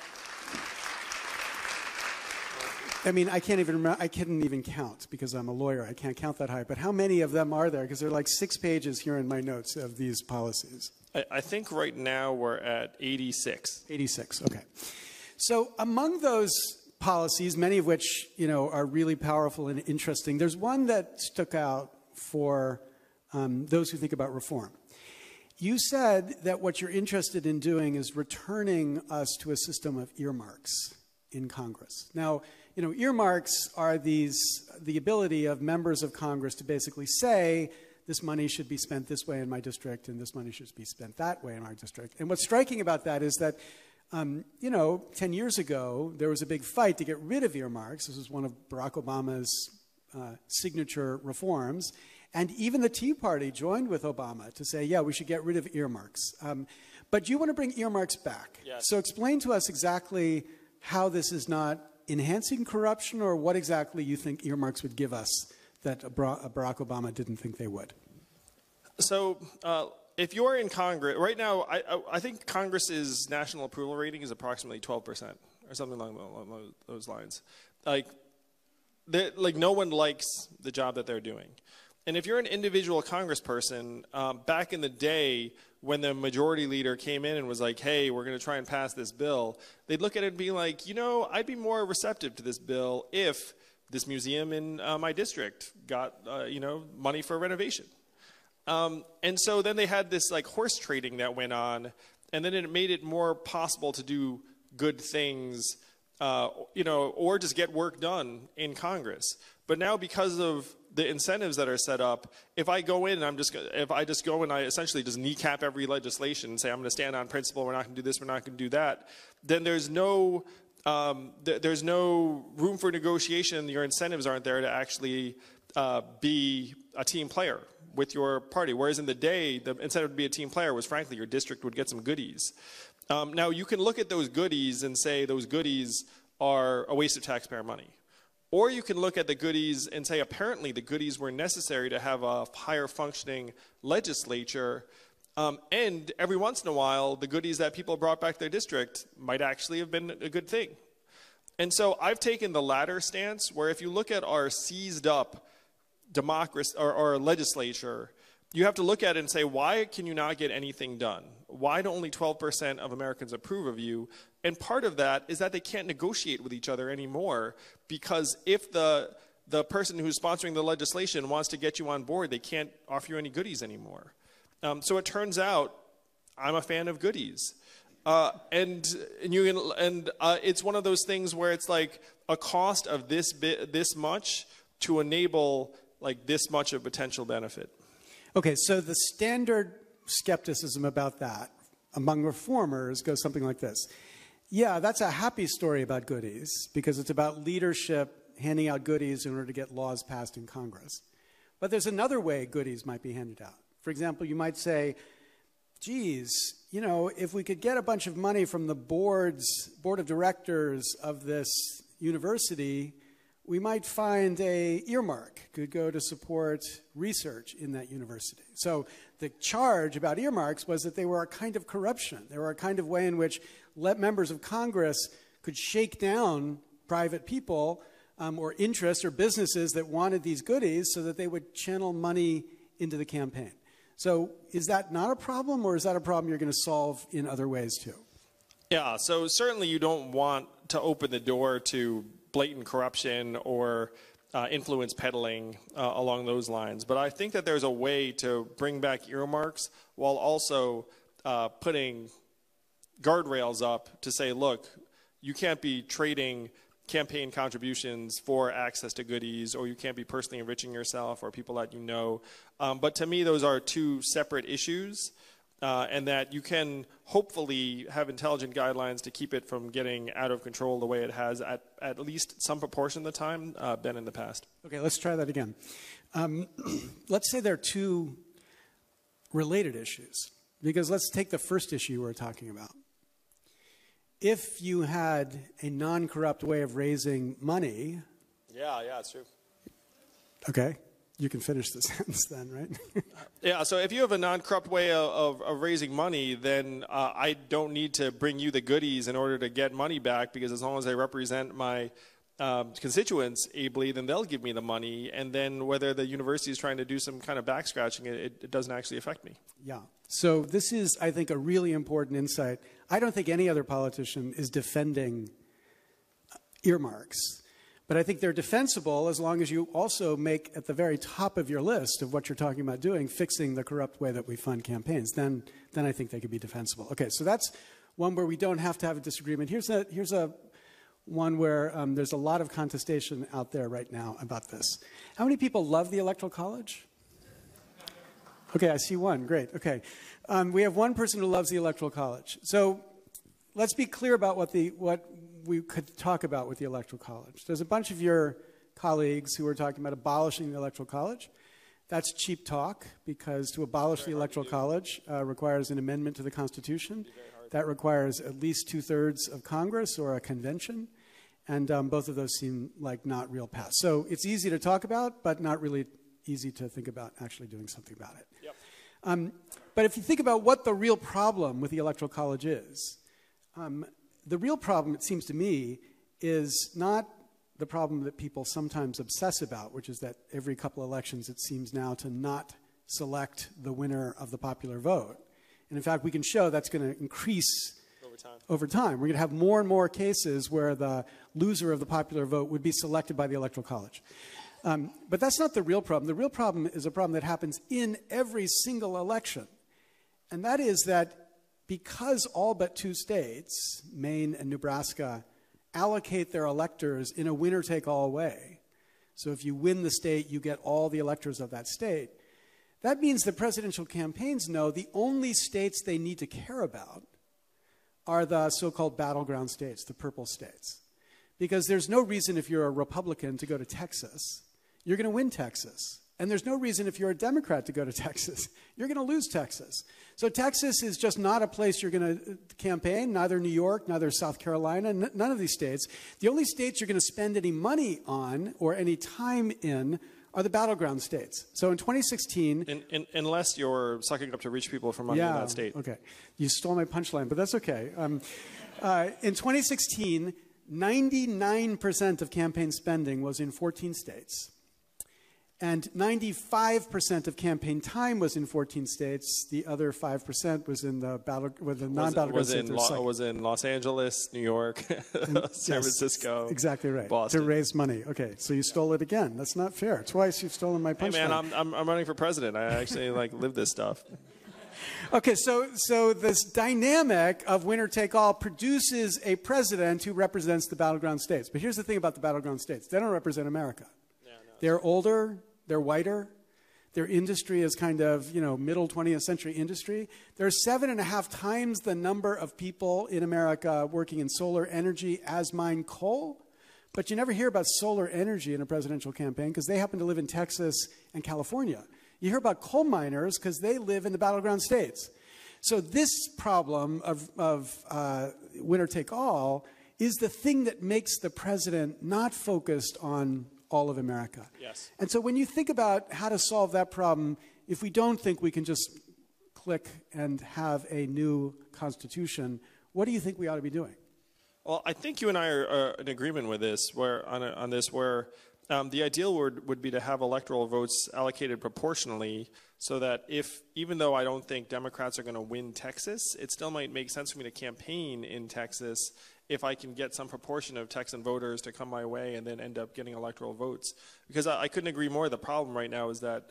I mean, I can't even remember, I couldn't even count because I'm a lawyer. I can't count that high. But how many of them are there? Because there are like 6 pages here in my notes of these policies. I think right now we're at 86. 86, okay. So among those policies, many of which are really powerful and interesting, there's one that stuck out for those who think about reform. You said that what you're interested in doing is returning us to a system of earmarks in Congress. Now, earmarks are the ability of members of Congress to basically say, this money should be spent this way in my district, and this money should be spent that way in my district. And what's striking about that is that 10 years ago, there was a big fight to get rid of earmarks. This was one of Barack Obama's signature reforms. And even the Tea Party joined with Obama to say, yeah, we should get rid of earmarks. But you want to bring earmarks back. Yes. So explain to us exactly how this is not enhancing corruption, or what exactly you think earmarks would give us that Barack Obama didn't think they would. So if you're in Congress, right now, I think Congress's national approval rating is approximately 12% or something along those lines. Like no one likes the job that they're doing. And if you're an individual congressperson, back in the day when the majority leader came in and was like, hey, we're going to try and pass this bill, they'd look at it and be like, I'd be more receptive to this bill if this museum in my district got, money for renovation. And so then they had this like horse trading that went on, and then it made it more possible to do good things, or just get work done in Congress. But now, because of the incentives that are set up, if I go in and I essentially just kneecap every legislation and say I'm going to stand on principle, we're not going to do this, we're not going to do that, then there's no room for negotiation. Your incentives aren't there to actually be a team player with your party. Whereas in the day, the incentive to be a team player was, frankly, your district would get some goodies. Now, you can look at those goodies and say those goodies are a waste of taxpayer money. Or you can look at the goodies and say, apparently, the goodies were necessary to have a higher functioning legislature. And every once in a while, the goodies that people brought back to their district might actually have been a good thing. And so I've taken the latter stance, where if you look at our seized up democracy or legislature, you have to look at it and say, why can you not get anything done? Why do only 12% of Americans approve of you? And part of that is that they can't negotiate with each other anymore, because if the person who's sponsoring the legislation wants to get you on board, they can't offer you any goodies anymore. So it turns out I'm a fan of goodies. And it's one of those things where it's like a cost of this much to enable like this much of potential benefit. Okay, so the standard skepticism about that among reformers goes something like this. Yeah, that's a happy story about goodies, because it's about leadership handing out goodies in order to get laws passed in Congress. But there's another way goodies might be handed out. For example, you might say, geez, if we could get a bunch of money from the board of directors of this university, we might find a earmark could go to support research in that university. So the charge about earmarks was that they were a kind of corruption. They were a kind of way in which members of Congress could shake down private people or interests or businesses that wanted these goodies so that they would channel money into the campaign. So is that not a problem, or is that a problem you're going to solve in other ways too? Yeah, so certainly you don't want to open the door to blatant corruption or influence peddling along those lines. But I think that there's a way to bring back earmarks while also putting guardrails up to say, look, you can't be trading campaign contributions for access to goodies, or you can't be personally enriching yourself or people that you know. But to me, those are two separate issues. And that you can hopefully have intelligent guidelines to keep it from getting out of control the way it has at least some proportion of the time been in the past. Okay, let's try that again. Let's say there are two related issues, because let's take the first issue we're talking about. If you had a non-corrupt way of raising money... Yeah, it's true. Okay. You can finish the sentence then, right? Yeah, so if you have a non-corrupt way of raising money, then I don't need to bring you the goodies in order to get money back, because as long as I represent my constituents ably, then they'll give me the money. And then whether the university is trying to do some kind of back scratching, it doesn't actually affect me. Yeah. So this is, I think, a really important insight. I don't think any other politician is defending earmarks. But I think they're defensible as long as you also make at the very top of your list of what you're talking about doing, fixing the corrupt way that we fund campaigns. Then I think they could be defensible. Okay, so that's one where we don't have to have a disagreement. Here's a one where there's a lot of contestation out there right now about this. How many people love the Electoral College? Okay, I see one. Great. Okay. We have one person who loves the Electoral College. So let's be clear about what we could talk about with the Electoral College. There's a bunch of your colleagues who are talking about abolishing the Electoral College. That's cheap talk, because to abolish the Electoral College requires an amendment to the Constitution. That requires at least 2/3 of Congress or a convention, and both of those seem like not real paths. So it's easy to talk about, but not really easy to think about actually doing something about it. Yep. But if you think about what the real problem with the Electoral College is, the real problem, it seems to me, is not the problem that people sometimes obsess about, which is that every couple elections it seems now to not select the winner of the popular vote. And in fact, we can show that's going to increase over time. We're going to have more and more cases where the loser of the popular vote would be selected by the Electoral College. But that's not the real problem. The real problem is a problem that happens in every single election. And that is that because all but 2 states, Maine and Nebraska, allocate their electors in a winner-take-all way, so if you win the state, you get all the electors of that state, that means the presidential campaigns know the only states they need to care about are the so-called battleground states, the purple states. Because there's no reason if you're a Republican to go to Texas. You're going to win Texas. And there's no reason if you're a Democrat to go to Texas. You're going to lose Texas. So Texas is just not a place you're going to campaign, neither New York, neither South Carolina, none of these states. The only states you're going to spend any money on or any time in are the battleground states. So in 2016... Unless you're sucking up to rich people from under that state. Okay. You stole my punchline, but that's okay. In 2016, 99% of campaign spending was in 14 states. And 95% of campaign time was in 14 states. The other 5% was in the non-battleground states. Was in Los Angeles, New York, San Francisco. Exactly right. Boston. To raise money. Okay, so you stole it again. That's not fair. Twice you've stolen my punchline. Hey man, I'm running for president. I actually live this stuff. Okay, so this dynamic of winner take all produces a president who represents the battleground states. But here's the thing about the battleground states: they don't represent America. Yeah, no, they're older. They're whiter. Their industry is kind of, middle 20th century industry. There's 7.5 times the number of people in America working in solar energy as mine coal. But you never hear about solar energy in a presidential campaign because they happen to live in Texas and California. You hear about coal miners because they live in the battleground states. So this problem of winner take all is the thing that makes the president not focused on all of America. Yes. And so when you think about how to solve that problem, if we don't think we can just click and have a new constitution, what do you think we ought to be doing? Well, I think you and I are in agreement with this, where the ideal would be to have electoral votes allocated proportionally, so that even though I don't think Democrats are going to win Texas, it still might make sense for me to campaign in Texas if I can get some proportion of Texan voters to come my way and then end up getting electoral votes. Because I couldn't agree more. The problem right now is that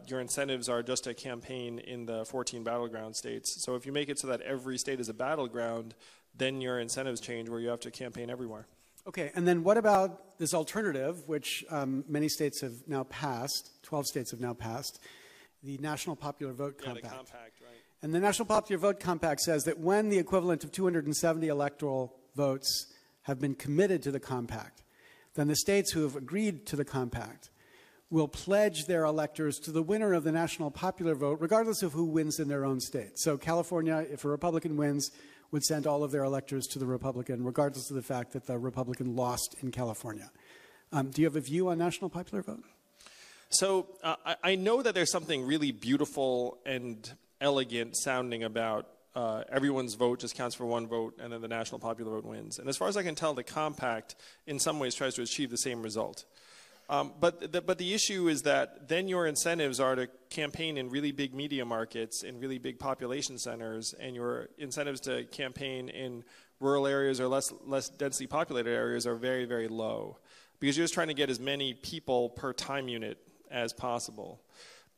your incentives are just to campaign in the 14 battleground states. So if you make it so that every state is a battleground, then your incentives change where you have to campaign everywhere. Okay, and then what about this alternative, which many states have now passed, 12 states have now passed, the National Popular Vote Compact. Yeah, the compact, right. And the National Popular Vote Compact says that when the equivalent of 270 electoral votes have been committed to the compact, then the states who have agreed to the compact will pledge their electors to the winner of the national popular vote, regardless of who wins in their own state. So California, if a Republican wins, would send all of their electors to the Republican, regardless of the fact that the Republican lost in California. Do you have a view on national popular vote? So I know that there's something really beautiful and elegant sounding about everyone's vote just counts for one vote, and then the national popular vote wins. And as far as I can tell, the compact in some ways tries to achieve the same result. But the issue is that then your incentives are to campaign in really big media markets, in really big population centers, and your incentives to campaign in rural areas or less densely populated areas are very, very low, because you're just trying to get as many people per time unit as possible.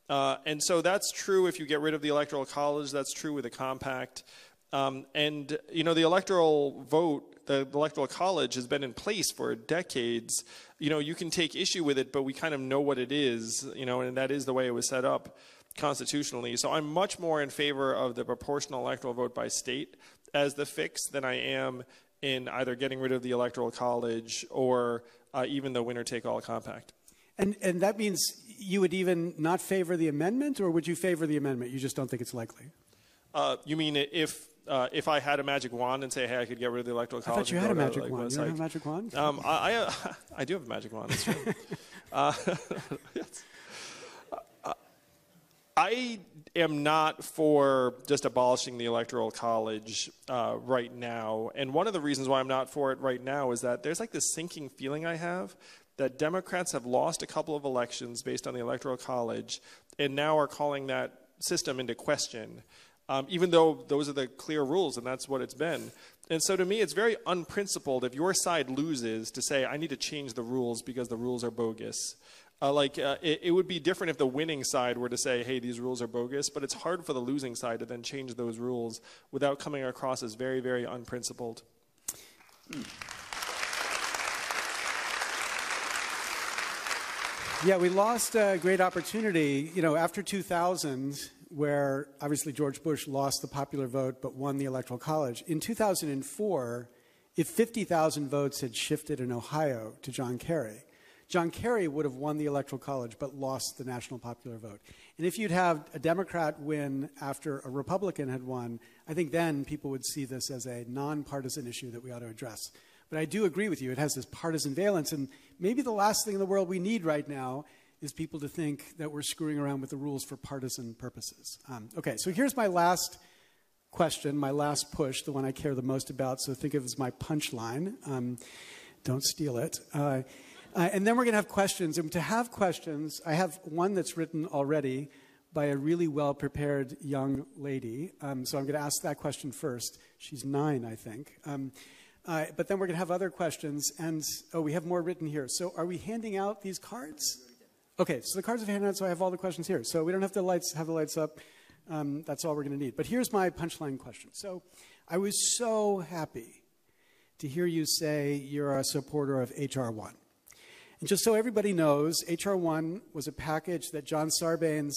And so that's true if you get rid of the Electoral College. That's true with the compact. And, you know, the electoral vote, the Electoral College has been in place for decades. You know, you can take issue with it, but we kind of know what it is, you know, and that is the way it was set up constitutionally. So I'm much more in favor of the proportional electoral vote by state as the fix than I am in either getting rid of the Electoral College or even the winner-take-all compact. And that means you would even not favor the amendment, or would you favor the amendment? You just don't think it's likely? You mean if I had a magic wand and say, hey, I could get rid of the Electoral College? I thought you had a magic wand. You don't have a magic wand? I do have a magic wand. That's true. Yes. I am not for just abolishing the Electoral College right now. And one of the reasons why I'm not for it right now is that there's like this sinking feeling I have that Democrats have lost a couple of elections based on the Electoral College and now are calling that system into question, even though those are the clear rules and that's what it's been. And so to me, it's very unprincipled if your side loses to say, I need to change the rules because the rules are bogus. It would be different if the winning side were to say, hey, these rules are bogus, but it's hard for the losing side to then change those rules without coming across as very, very unprincipled. Yeah, we lost a great opportunity, you know, after 2000, where obviously George Bush lost the popular vote but won the Electoral College. In 2004, if 50,000 votes had shifted in Ohio to John Kerry would have won the Electoral College but lost the national popular vote. And if you'd have a Democrat win after a Republican had won, I think then people would see this as a nonpartisan issue that we ought to address. But I do agree with you. It has this partisan valence, and maybe the last thing in the world we need right now is people to think that we're screwing around with the rules for partisan purposes. Okay, so here's my last question, my last push, the one I care the most about, so think of it as my punchline. Don't steal it. And then we're going to have questions. And to have questions, I have one that's written already by a really well-prepared young lady. So I'm going to ask that question first. She's 9, I think. But then we're going to have other questions. And, oh, we have more written here. So are we handing out these cards? Okay, so the cards have handed out, so I have all the questions here. So we don't have to have the lights up. That's all we're going to need. But here's my punchline question. So I was so happy to hear you say you're a supporter of H.R. 1. And just so everybody knows, H.R. 1 was a package that John Sarbanes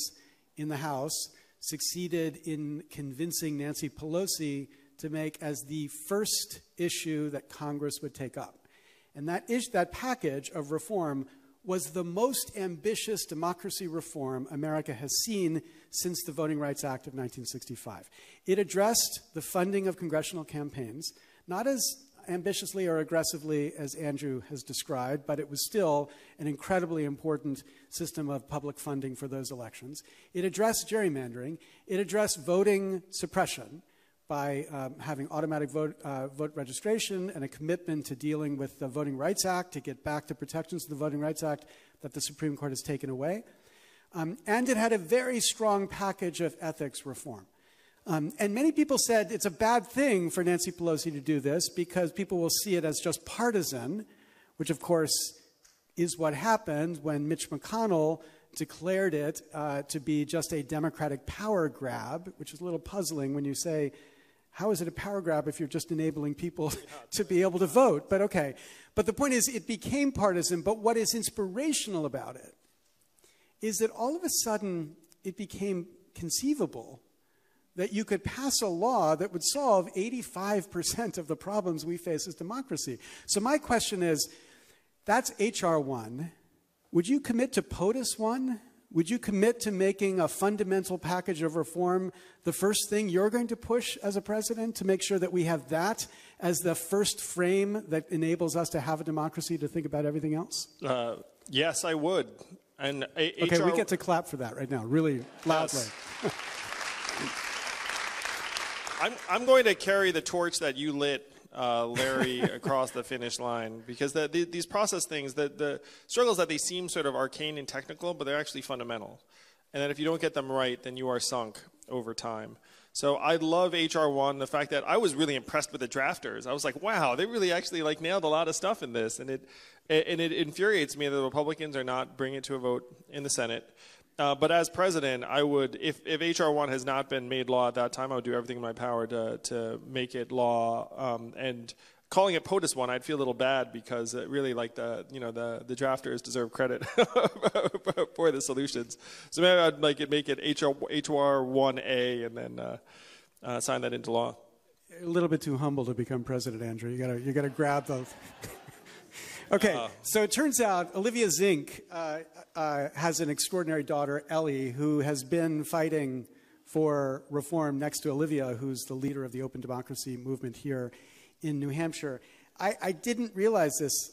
in the House succeeded in convincing Nancy Pelosi to make as the first issue that Congress would take up. And that package of reform was the most ambitious democracy reform America has seen since the Voting Rights Act of 1965. It addressed the funding of congressional campaigns, not as ambitiously or aggressively as Andrew has described, but it was still an incredibly important system of public funding for those elections. It addressed gerrymandering. It addressed voting suppression by having automatic vote registration and a commitment to dealing with the Voting Rights Act to get back the protections of the Voting Rights Act that the Supreme Court has taken away. And it had a very strong package of ethics reform. And many people said it's a bad thing for Nancy Pelosi to do this because people will see it as just partisan, which of course is what happened when Mitch McConnell declared it to be just a Democratic power grab, which is a little puzzling when you say, how is it a power grab if you're just enabling people to be able to vote? But okay. But the point is, it became partisan. But what is inspirational about it is that all of a sudden it became conceivable that you could pass a law that would solve 85% of the problems we face as democracy. So my question is, that's H.R. 1. Would you commit to POTUS 1? Would you commit to making a fundamental package of reform the first thing you're going to push as a president to make sure that we have that as the first frame that enables us to have a democracy to think about everything else? Yes, I would. And okay, we get to clap for that right now, really loudly. Yes. I'm going to carry the torch that you lit, Larry, across the finish line, because these process things, the struggles that they seem sort of arcane and technical, but they're actually fundamental. And that if you don't get them right, then you are sunk over time. So I love H.R. 1, the fact that I was really impressed with the drafters. I was like, wow, they really actually like nailed a lot of stuff in this. And it infuriates me that the Republicans are not bringing it to a vote in the Senate. But as president, I would, if H.R. 1 has not been made law at that time, I would do everything in my power to make it law. And calling it POTUS 1, I'd feel a little bad because really, like the drafters deserve credit for the solutions. So maybe I'd make it HR 1A and then sign that into law. A little bit too humble to become president, Andrew. You gotta grab those. Okay, so it turns out Olivia Zink has an extraordinary daughter, Ellie, who has been fighting for reform next to Olivia, who's the leader of the open democracy movement here in New Hampshire. I didn't realize this,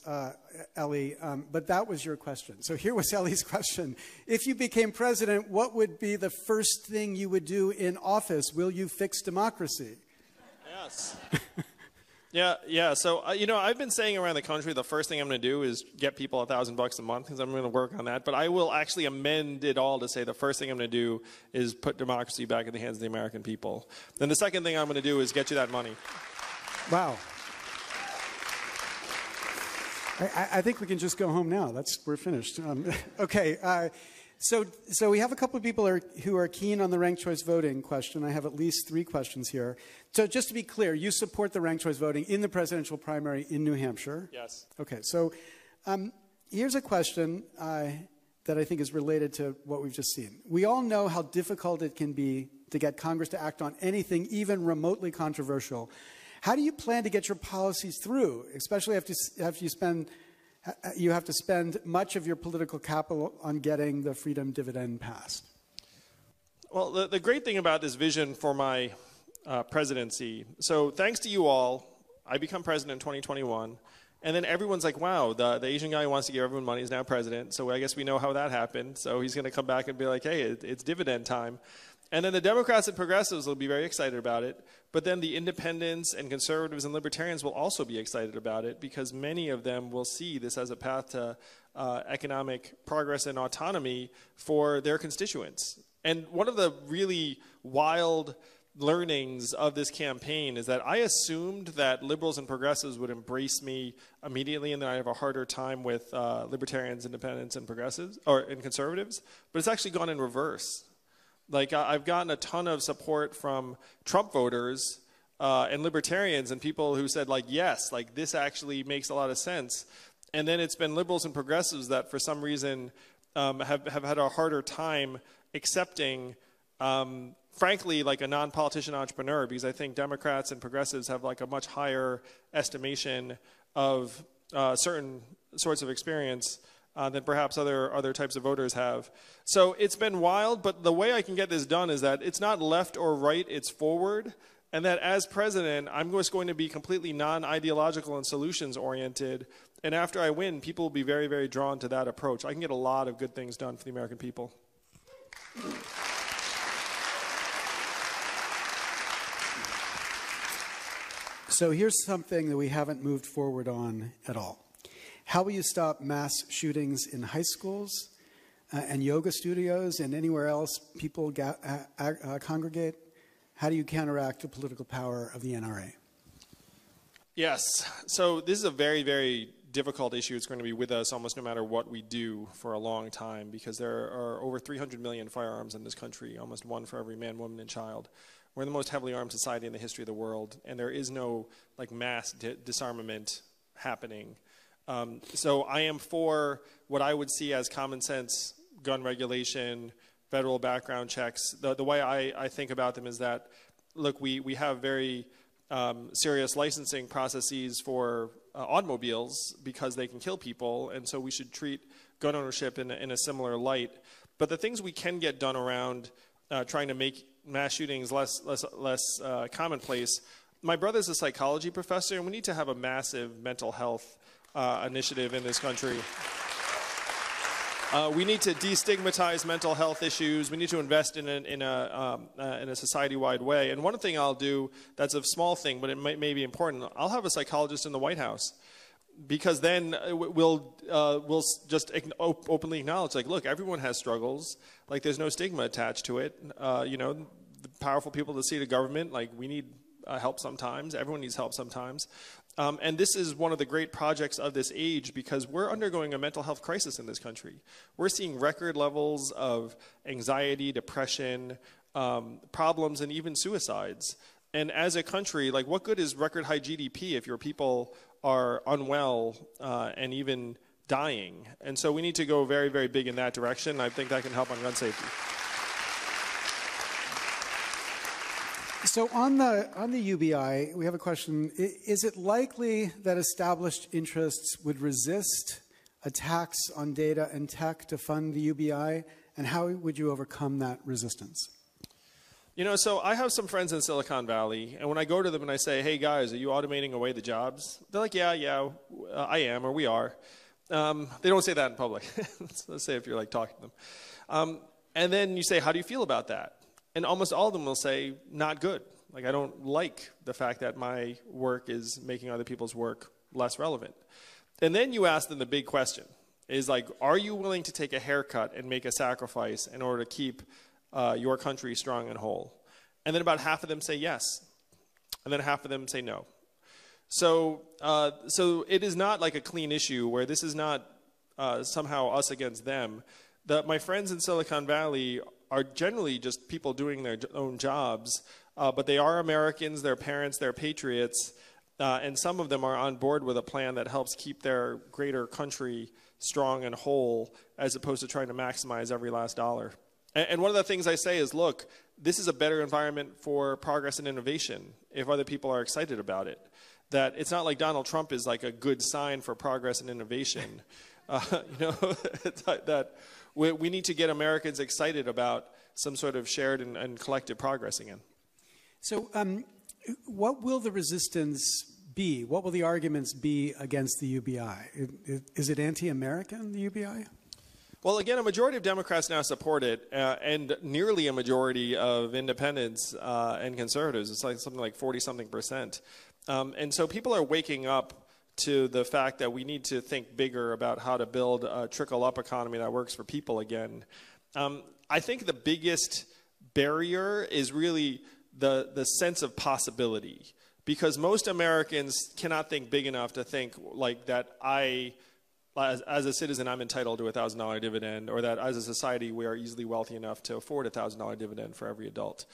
Ellie, but that was your question. So here was Ellie's question. If you became president, what would be the first thing you would do in office? Will you fix democracy? Yes. Yeah. So, I've been saying around the country the first thing I'm going to do is get people $1,000 a month because I'm going to work on that. But I will actually amend it all to say the first thing I'm going to do is put democracy back in the hands of the American people. Then the second thing I'm going to do is get you that money. Wow. I think we can just go home now. We're finished. Okay. So we have a couple of people who are keen on the ranked choice voting question. I have at least 3 questions here. So just to be clear, you support the ranked choice voting in the presidential primary in New Hampshire? Yes. Okay. So here's a question that I think is related to what we've just seen. We all know how difficult it can be to get Congress to act on anything even remotely controversial. How do you plan to get your policies through, especially after you have to spend much of your political capital on getting the freedom dividend passed? Well, the great thing about this vision for my presidency, so thanks to you all, I become president in 2021, and then everyone's like, wow, the Asian guy who wants to give everyone money is now president, so I guess we know how that happened. So he's going to come back and be like, hey, it's dividend time. And then the Democrats and progressives will be very excited about it. But then the independents and conservatives and libertarians will also be excited about it because many of them will see this as a path to economic progress and autonomy for their constituents. And one of the really wild learnings of this campaign is that I assumed that liberals and progressives would embrace me immediately and then I'd have a harder time with libertarians, independents, and progressives, and conservatives. But it's actually gone in reverse. Like, I've gotten a ton of support from Trump voters and libertarians and people who said, like, yes, like, this actually makes a lot of sense. And then it's been liberals and progressives that, for some reason, have had a harder time accepting, frankly, like a non-politician entrepreneur, because I think Democrats and progressives have, like, a much higher estimation of certain sorts of experience than perhaps other types of voters have. So it's been wild, but the way I can get this done is that it's not left or right, it's forward. and that as president, I'm just going to be completely non-ideological and solutions-oriented. And after I win, people will be very, very drawn to that approach. I can get a lot of good things done for the American people. So here's something that we haven't moved forward on at all. How will you stop mass shootings in high schools and yoga studios and anywhere else people congregate? How do you counteract the political power of the NRA? Yes. So this is a very, very difficult issue. It's going to be with us almost no matter what we do for a long time, because there are over 300 million firearms in this country, almost one for every man, woman, and child. We're the most heavily armed society in the history of the world, and there is no mass disarmament happening. So I am for what I would see as common sense gun regulation, federal background checks. The way I think about them is that, look, we have very serious licensing processes for automobiles because they can kill people, and so we should treat gun ownership in a similar light. But the things we can get done around trying to make mass shootings less commonplace. My brother's a psychology professor, and we need to have a massive mental health initiative in this country. We need to destigmatize mental health issues. We need to invest in a society-wide way. And one thing I'll do that's a small thing, but it may be important, I'll have a psychologist in the White House. Because then we'll just openly acknowledge, look, everyone has struggles. There's no stigma attached to it. The powerful people, the seat of government, we need help sometimes. Everyone needs help sometimes. And this is one of the great projects of this age, because we're undergoing a mental health crisis in this country. We're seeing record levels of anxiety, depression, problems, and even suicides. And as a country, what good is record high GDP if your people are unwell and even dying? And so we need to go very, very big in that direction. I think that can help on gun safety. So on the UBI, we have a question. Is it likely that established interests would resist a tax on data and tech to fund the UBI? And how would you overcome that resistance? So I have some friends in Silicon Valley, and when I go to them and I say, hey guys, are you automating away the jobs? They're like, yeah, I am, or we are. They don't say that in public. Let's say if you're talking to them. And then you say, how do you feel about that? And almost all of them will say, not good. I don't like the fact that my work is making other people's work less relevant. And then you ask them the big question, is are you willing to take a haircut and make a sacrifice in order to keep your country strong and whole? And then about half of them say yes. And then half of them say no. So it is not a clean issue where this is not somehow us against them. My friends in Silicon Valley are generally just people doing their own jobs, but they are Americans, they're parents, they're patriots, and some of them are on board with a plan that helps keep their greater country strong and whole, as opposed to trying to maximize every last dollar. And one of the things I say is, look, this is a better environment for progress and innovation if other people are excited about it. That it's not like Donald Trump is a good sign for progress and innovation. That we need to get Americans excited about some sort of shared and collective progress again. So what will the resistance be? What will the arguments be against the UBI? Is it anti-American, the UBI? Well, again, a majority of Democrats now support it, and nearly a majority of independents and conservatives. It's something like 40-something%. And so people are waking up to the fact that we need to think bigger about how to build a trickle-up economy that works for people again. I think the biggest barrier is really the sense of possibility, because most Americans cannot think big enough to think that as a citizen, I'm entitled to a $1,000 dividend, or that as a society, we are easily wealthy enough to afford a $1,000 dividend for every adult.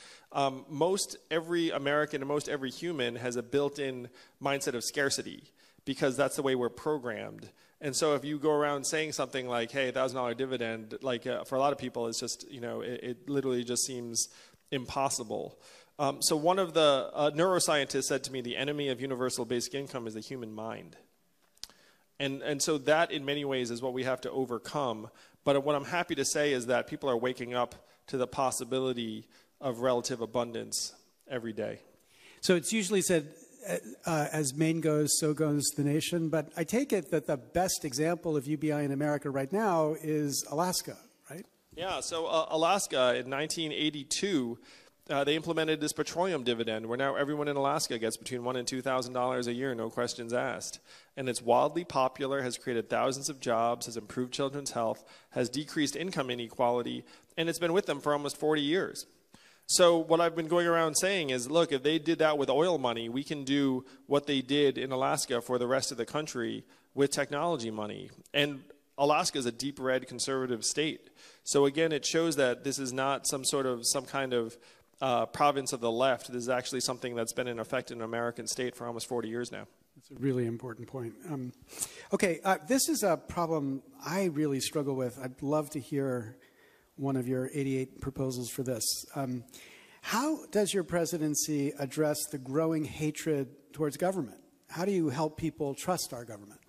Most every American and most every human has a built-in mindset of scarcity, because that's the way we're programmed. And so if you go around saying something like, hey, $1,000 dividend, for a lot of people, it's just, it literally just seems impossible. So one of the neuroscientists said to me, the enemy of universal basic income is the human mind. And so that, in many ways, is what we have to overcome. But what I'm happy to say is that people are waking up to the possibility of relative abundance every day. So it's usually said, as Maine goes, so goes the nation. But I take it that the best example of UBI in America right now is Alaska, right? Yeah, so Alaska in 1982, they implemented this petroleum dividend where now everyone in Alaska gets between $1,000 and $2,000 a year, no questions asked. And it's wildly popular, has created thousands of jobs, has improved children's health, has decreased income inequality, and it's been with them for almost 40 years. So what I've been going around saying is, look, if they did that with oil money, we can do what they did in Alaska for the rest of the country with technology money. And Alaska is a deep red conservative state. So again, it shows that this is not some kind of province of the left. This is actually something that's been in effect in an American state for almost 40 years now. That's a really important point. This is a problem I really struggle with. I'd love to hear one of your 88 proposals for this. How does your presidency address the growing hatred towards government? How do you help people trust our government?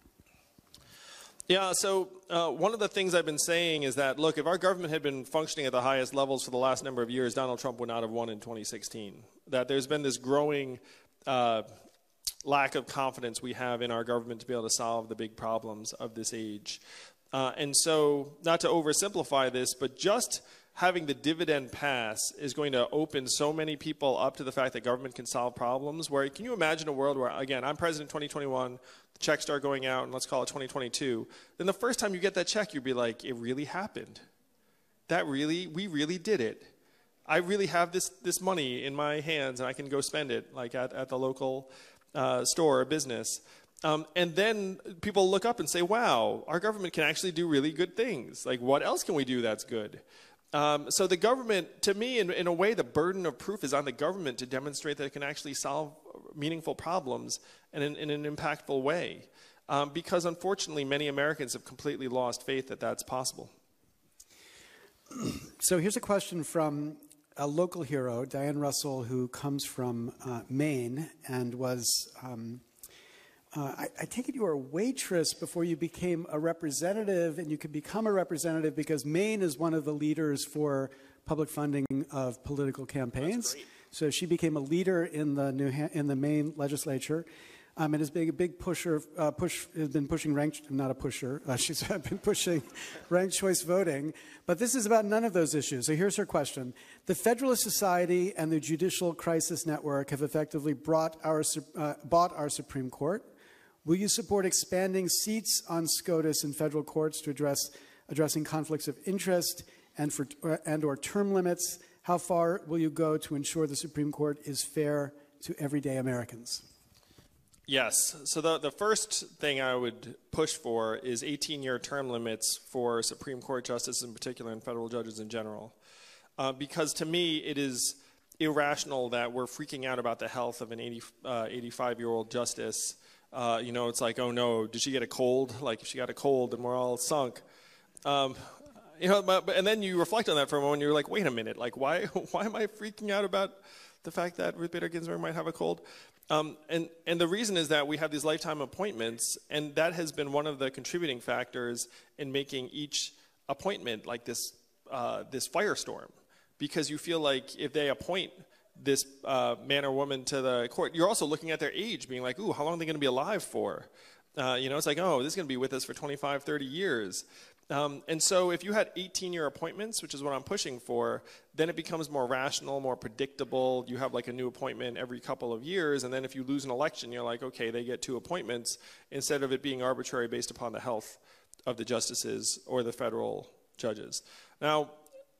Yeah, so one of the things I've been saying is that, look, if our government had been functioning at the highest levels for the last number of years, Donald Trump would not have won in 2016. That there's been this growing lack of confidence we have in our government to be able to solve the big problems of this age. And so, not to oversimplify this, but just having the dividend pass is going to open so many people up to the fact that government can solve problems. Where, can you imagine a world where, again, I'm president 2021, the checks start going out, and let's call it 2022. Then the first time you get that check, you'll be like, it really happened. We really did it. I really have this money in my hands, and I can go spend it, like at the local store or business. And then people look up and say, wow, our government can actually do really good things. Like, what else can we do that's good? So the government, to me, in a way, the burden of proof is on the government to demonstrate that it can actually solve meaningful problems in an impactful way. Because unfortunately, many Americans have completely lost faith that that's possible. So here's a question from a local hero, Diane Russell, who comes from Maine and was... I take it you were a waitress before you became a representative, and you could become a representative because Maine is one of the leaders for public funding of political campaigns. So she became a leader in the Maine legislature, and has been a big pusher. Has been pushing she's been pushing ranked choice voting. But this is about none of those issues. So here's her question: the Federalist Society and the Judicial Crisis Network have effectively bought our Supreme Court. Will you support expanding seats on SCOTUS in federal courts to addressing conflicts of interest and or term limits? How far will you go to ensure the Supreme Court is fair to everyday Americans? Yes. So the first thing I would push for is 18-year term limits for Supreme Court justices in particular and federal judges in general. Because to me, it is irrational that we're freaking out about the health of an 85-year-old justice. It's like, oh no, did she get a cold? Like, if she got a cold, then we're all sunk. And then you reflect on that for a moment, and you're like, wait a minute, like, why am I freaking out about the fact that Ruth Bader Ginsburg might have a cold? And the reason is that we have these lifetime appointments, and that has been one of the contributing factors in making each appointment like this firestorm, because you feel like if they appoint this man or woman to the court, you're also looking at their age, being like, ooh, how long are they going to be alive for? It's like, oh, this is going to be with us for 25, 30 years. And so if you had 18-year appointments, which is what I'm pushing for, then it becomes more rational, more predictable. You have like a new appointment every couple of years, and then if you lose an election, you're like, okay, they get 2 appointments, instead of it being arbitrary based upon the health of the justices or the federal judges. Now,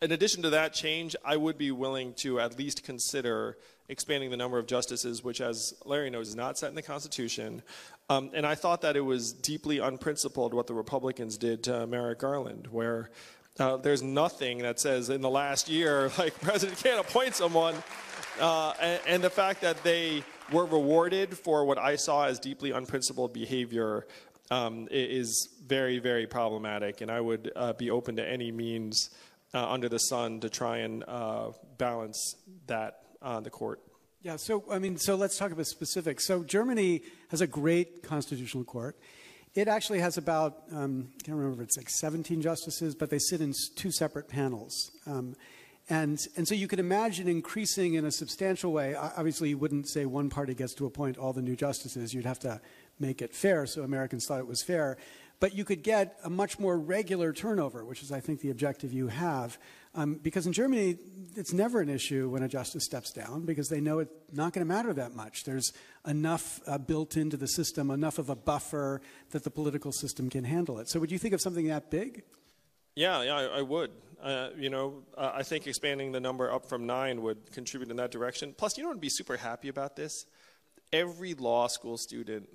in addition to that change, I would be willing to at least consider expanding the number of justices, which, as Larry knows, is not set in the Constitution. And I thought that it was deeply unprincipled what the Republicans did to Merrick Garland, where there's nothing that says in the last year, like, President can't appoint someone. And the fact that they were rewarded for what I saw as deeply unprincipled behavior is very, very problematic. And I would be open to any means under the sun to try and balance that on the court. Yeah, so let's talk about specifics. So Germany has a great constitutional court. It actually has about, I can't remember if it's like 17 justices, but they sit in 2 separate panels. And so you could imagine increasing in a substantial way. Obviously, you wouldn't say one party gets to appoint all the new justices. You'd have to make it fair so Americans thought it was fair. But you could get a much more regular turnover, which is, I think, the objective you have. Because in Germany, it's never an issue when a justice steps down because they know it's not going to matter that much. There's enough built into the system, enough of a buffer that the political system can handle it. So would you think of something that big? Yeah, I would. I think expanding the number up from 9 would contribute in that direction. Plus, you know what would be super happy about this? Every law school student,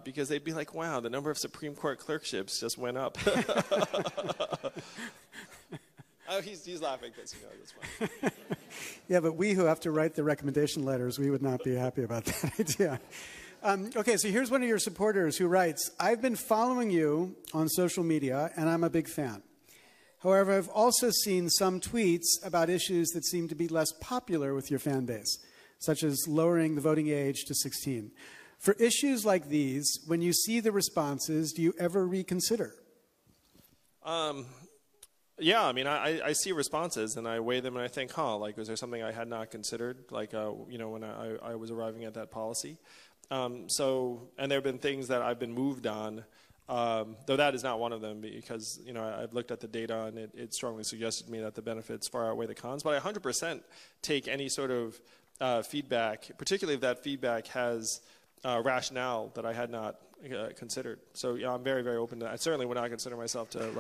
because they'd be like, wow, the number of Supreme Court clerkships just went up. Oh, he's laughing because, that's fine. Yeah, but we who have to write the recommendation letters, we would not be happy about that idea. Okay, so here's one of your supporters who writes, I've been following you on social media, and I'm a big fan. However, I've also seen some tweets about issues that seem to be less popular with your fan base, such as lowering the voting age to 16. For issues like these, when you see the responses, do you ever reconsider? Yeah, I mean, I see responses and I weigh them and I think, was there something I had not considered, when I was arriving at that policy? And there have been things that I've been moved on, though that is not one of them because, I've looked at the data and it strongly suggested to me that the benefits far outweigh the cons. But I 100% take any sort of feedback, particularly if that feedback has rationale that I had not considered. So, yeah, I'm very, very open to that. I certainly would not consider myself to,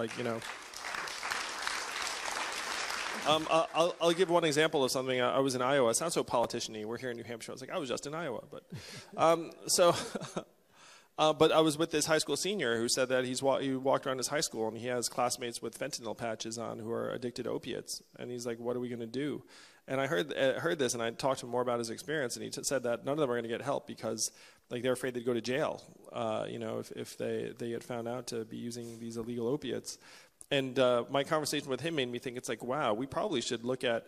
I'll give one example of something. I was in Iowa. It sounds so politician-y. We're here in New Hampshire. I was like, I was just in Iowa. But but I was with this high school senior who said that he walked around his high school and he has classmates with fentanyl patches on who are addicted to opiates. And he's like, what are we going to do? And I heard this and I talked to him more about his experience. And he said that none of them are going to get help because they're afraid they'd go to jail, if they get found out to be using these illegal opiates. And my conversation with him made me think, it's like, wow, we probably should look at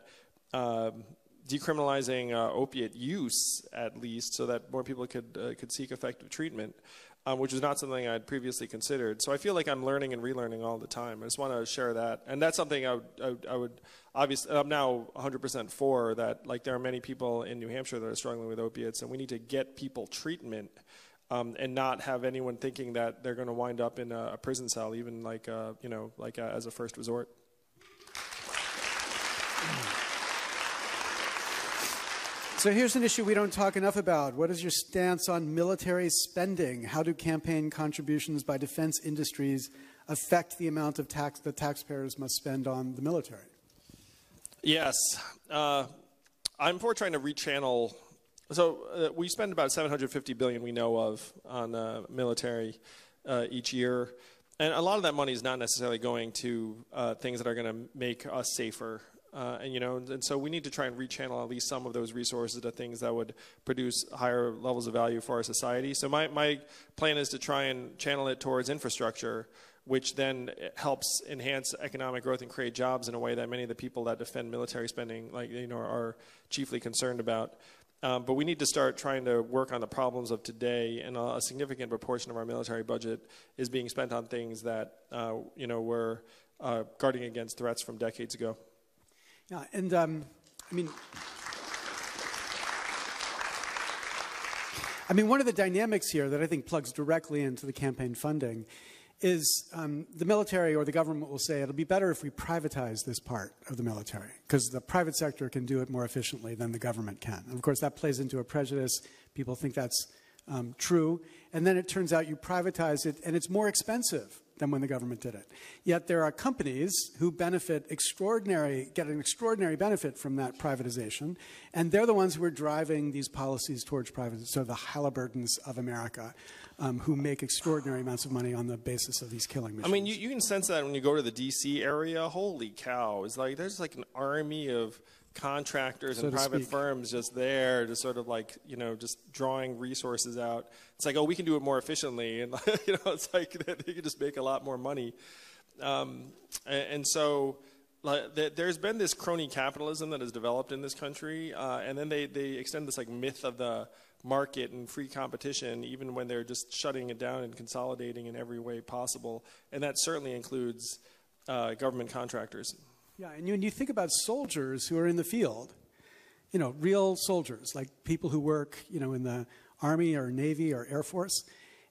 decriminalizing opiate use at least so that more people could seek effective treatment, which was not something I'd previously considered. So I feel like I'm learning and relearning all the time. I just want to share that. And that's something I would obviously, I'm now 100% for that. There are many people in New Hampshire that are struggling with opiates, and we need to get people treatment and not have anyone thinking that they're going to wind up in a prison cell, even as a first resort. So here's an issue we don't talk enough about. What is your stance on military spending? How do campaign contributions by defense industries affect the amount of tax that taxpayers must spend on the military? Yes. I'm for trying to rechannel. So we spend about $750 billion we know of on military each year. And a lot of that money is not necessarily going to things that are going to make us safer. And so we need to try and rechannel at least some of those resources to things that would produce higher levels of value for our society. So my plan is to try and channel it towards infrastructure, which then helps enhance economic growth and create jobs in a way that many of the people that defend military spending are chiefly concerned about. But we need to start trying to work on the problems of today, and a significant proportion of our military budget is being spent on things that we're guarding against threats from decades ago. Yeah, and one of the dynamics here that I think plugs directly into the campaign funding is the military or the government will say it'll be better if we privatize this part of the military because the private sector can do it more efficiently than the government can. And of course, that plays into a prejudice. People think that's true. And then it turns out you privatize it, and it's more expensive than when the government did it. Yet there are companies who get an extraordinary benefit from that privatization, and they're the ones who are driving these policies towards privatization. So the Halliburtons of America, who make extraordinary amounts of money on the basis of these killing machines. I mean, you can sense that when you go to the D.C. area. Holy cow! It's like there's like an army of contractors and private firms just there to sort of just drawing resources out. It's like, oh, we can do it more efficiently, and it's like they can just make a lot more money. And so there's been this crony capitalism that has developed in this country, and then they extend this myth of the market and free competition, even when they're just shutting it down and consolidating in every way possible, and that certainly includes government contractors. Yeah, and when you think about soldiers who are in the field, you know, real soldiers, like people who work, you know, in the Army or Navy or Air Force,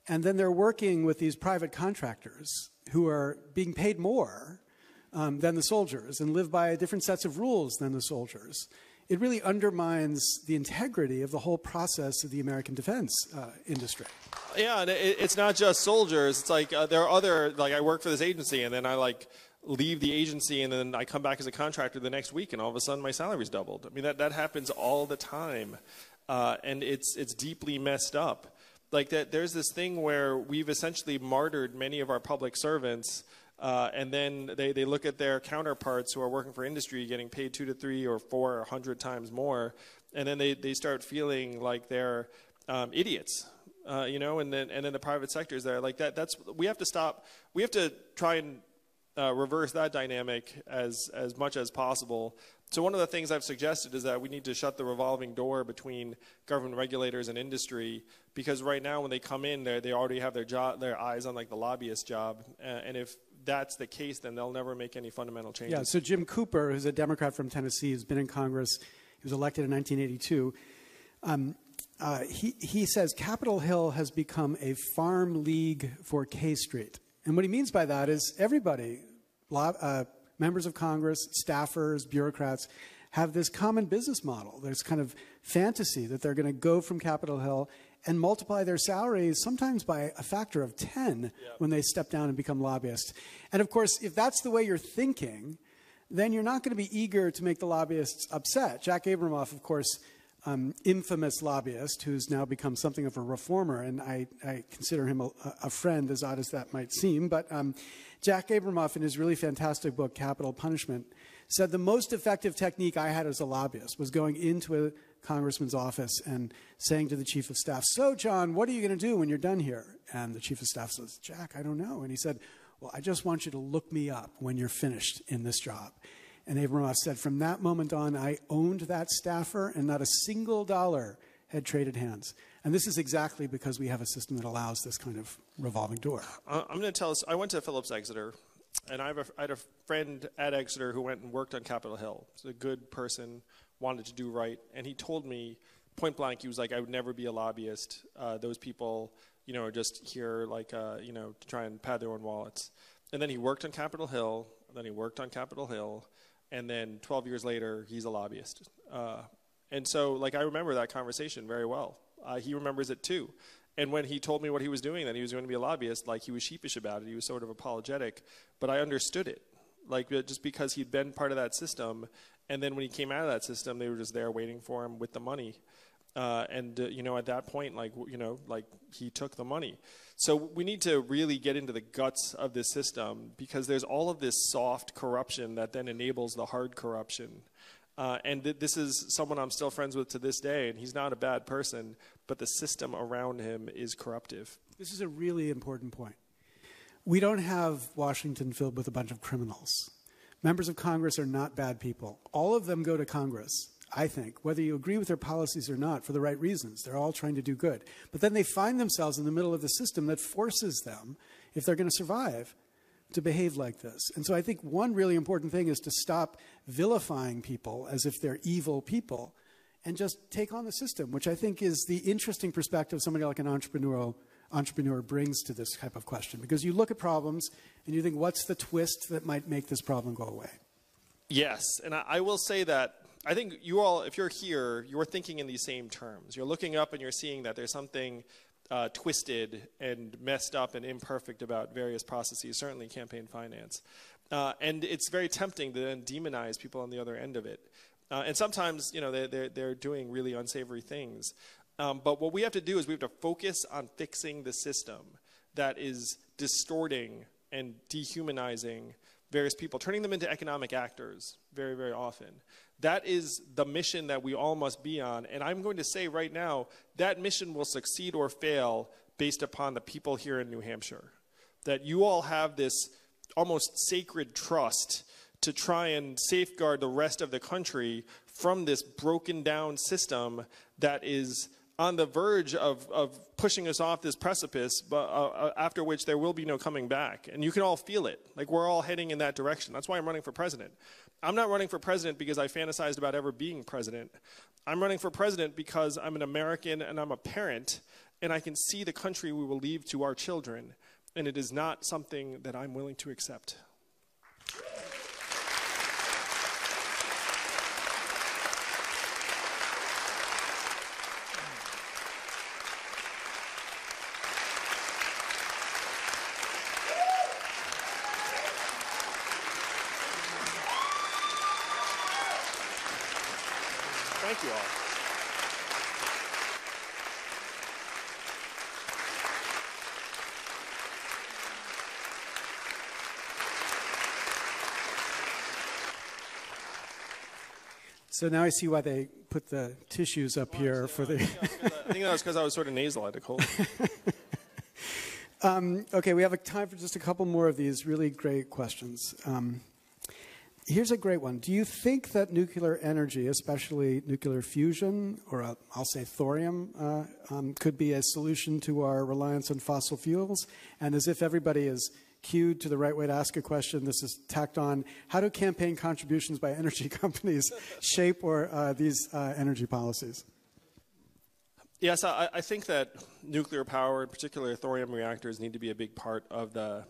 and then they're working with these private contractors who are being paid more than the soldiers and live by different sets of rules than the soldiers. It really undermines the integrity of the whole process of the American defense industry. Yeah, and it's not just soldiers. It's like there are other, like I work for this agency and then I like leave the agency and then I come back as a contractor the next week and all of a sudden my salary's doubled. I mean, that happens all the time. And it's deeply messed up. Like that, there's this thing where we've essentially martyred many of our public servants, and then they look at their counterparts who are working for industry getting paid 2 to 3 or 4 or 100 times more, and then they start feeling like they're idiots, you know, and then the private sector is there. Like that's we have to stop. We have to try and reverse that dynamic as much as possible. So one of the things I've suggested is that we need to shut the revolving door between government regulators and industry, because right now when they come in, they already have their eyes on like the lobbyist job, and if that's the case, then they'll never make any fundamental changes. Yeah. So Jim Cooper, who's a Democrat from Tennessee, who's been in Congress, he was elected in 1982. He says Capitol Hill has become a farm league for K Street, and what he means by that is everybody. Members of Congress, staffers, bureaucrats have this common business model. There's kind of fantasy that they're going to go from Capitol Hill and multiply their salaries sometimes by a factor of 10 when they step down and become lobbyists. And of course, if that's the way you're thinking, then you're not going to be eager to make the lobbyists upset. Jack Abramoff, of course, infamous lobbyist who's now become something of a reformer, and I consider him a friend, as odd as that might seem. But Jack Abramoff, in his really fantastic book, Capital Punishment, said the most effective technique I had as a lobbyist was going into a congressman's office and saying to the chief of staff, "So, John, what are you going to do when you're done here?" And the chief of staff says, "Jack, I don't know." And he said, "Well, I just want you to look me up when you're finished in this job." And Abramoff said, from that moment on, I owned that staffer, and not a single dollar had traded hands. And this is exactly because we have a system that allows this kind of revolving door. I'm going to tell us, I went to Phillips Exeter, and I had a friend at Exeter who went and worked on Capitol Hill. He's a good person, wanted to do right, and he told me point blank, he was like, I would never be a lobbyist. Those people, you know, are just here like, you know, to try and pad their own wallets. And then he worked on Capitol Hill, then he worked on Capitol Hill, and then 12 years later, he's a lobbyist. And so, like, I remember that conversation very well. He remembers it too. And when he told me what he was doing, that he was going to be a lobbyist, like, he was sheepish about it. He was sort of apologetic. But I understood it. Like, just because he'd been part of that system, and then when he came out of that system, they were just there waiting for him with the money. You know, at that point, like, you know, like, he took the money. So we need to really get into the guts of this system, because there's all of this soft corruption that then enables the hard corruption. This is someone I'm still friends with to this day, and he's not a bad person, but the system around him is corruptive. This is a really important point. We don't have Washington filled with a bunch of criminals. Members of Congress are not bad people. All of them go to Congress, I think, whether you agree with their policies or not, for the right reasons. They're all trying to do good. But then they find themselves in the middle of the system that forces them, if they're going to survive, to behave like this. And so I think one really important thing is to stop vilifying people as if they're evil people and just take on the system, which I think is the interesting perspective somebody like an entrepreneur brings to this type of question. Because you look at problems and you think, what's the twist that might make this problem go away? Yes, and I will say that I think you all, if you're here, you're thinking in these same terms. You're looking up and you're seeing that there's something twisted and messed up and imperfect about various processes, certainly campaign finance. And it's very tempting to then demonize people on the other end of it. And sometimes, you know, they're doing really unsavory things. But what we have to do is we have to focus on fixing the system that is distorting and dehumanizing various people, turning them into economic actors very, very often. That is the mission that we all must be on. And I'm going to say right now, that mission will succeed or fail based upon the people here in New Hampshire. That you all have this almost sacred trust to try and safeguard the rest of the country from this broken down system that is on the verge of pushing us off this precipice, but after which there will be no coming back. And you can all feel it. Like, we're all heading in that direction. That's why I'm running for president. I'm not running for president because I fantasized about ever being president. I'm running for president because I'm an American and I'm a parent, and I can see the country we will leave to our children, and it is not something that I'm willing to accept. Thank you all. So now I see why they put the tissues up here for the... I think that was because I was sort of nasal. I had to cold. Okay, we have time for just a couple more of these really great questions. Here's a great one. Do you think that nuclear energy, especially nuclear fusion, or I'll say thorium, could be a solution to our reliance on fossil fuels? And as if everybody is cued to the right way to ask a question, this is tacked on. How do campaign contributions by energy companies shape these energy policies? Yes, I think that nuclear power, in particular thorium reactors, need to be a big part of the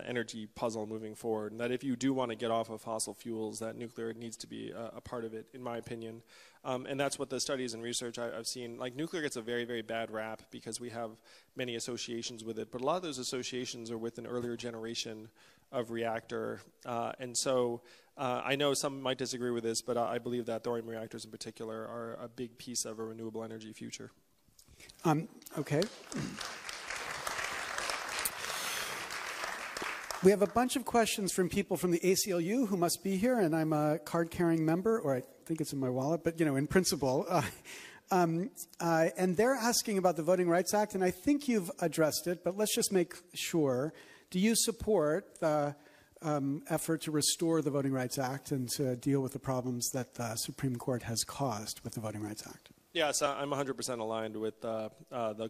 energy puzzle moving forward. And that if you do want to get off of fossil fuels, that nuclear needs to be a part of it, in my opinion. And that's what the studies and research I've seen. Like, nuclear gets a very, very bad rap because we have many associations with it. But a lot of those associations are with an earlier generation of reactor. And so I know some might disagree with this, but I believe that thorium reactors in particular are a big piece of a renewable energy future. Okay. We have a bunch of questions from people from the ACLU who must be here, and I'm a card-carrying member, or I think it's in my wallet, but, in principle. And they're asking about the Voting Rights Act, and I think you've addressed it, but let's just make sure. Do you support the effort to restore the Voting Rights Act and to deal with the problems that the Supreme Court has caused with the Voting Rights Act? Yes, I'm 100% aligned with the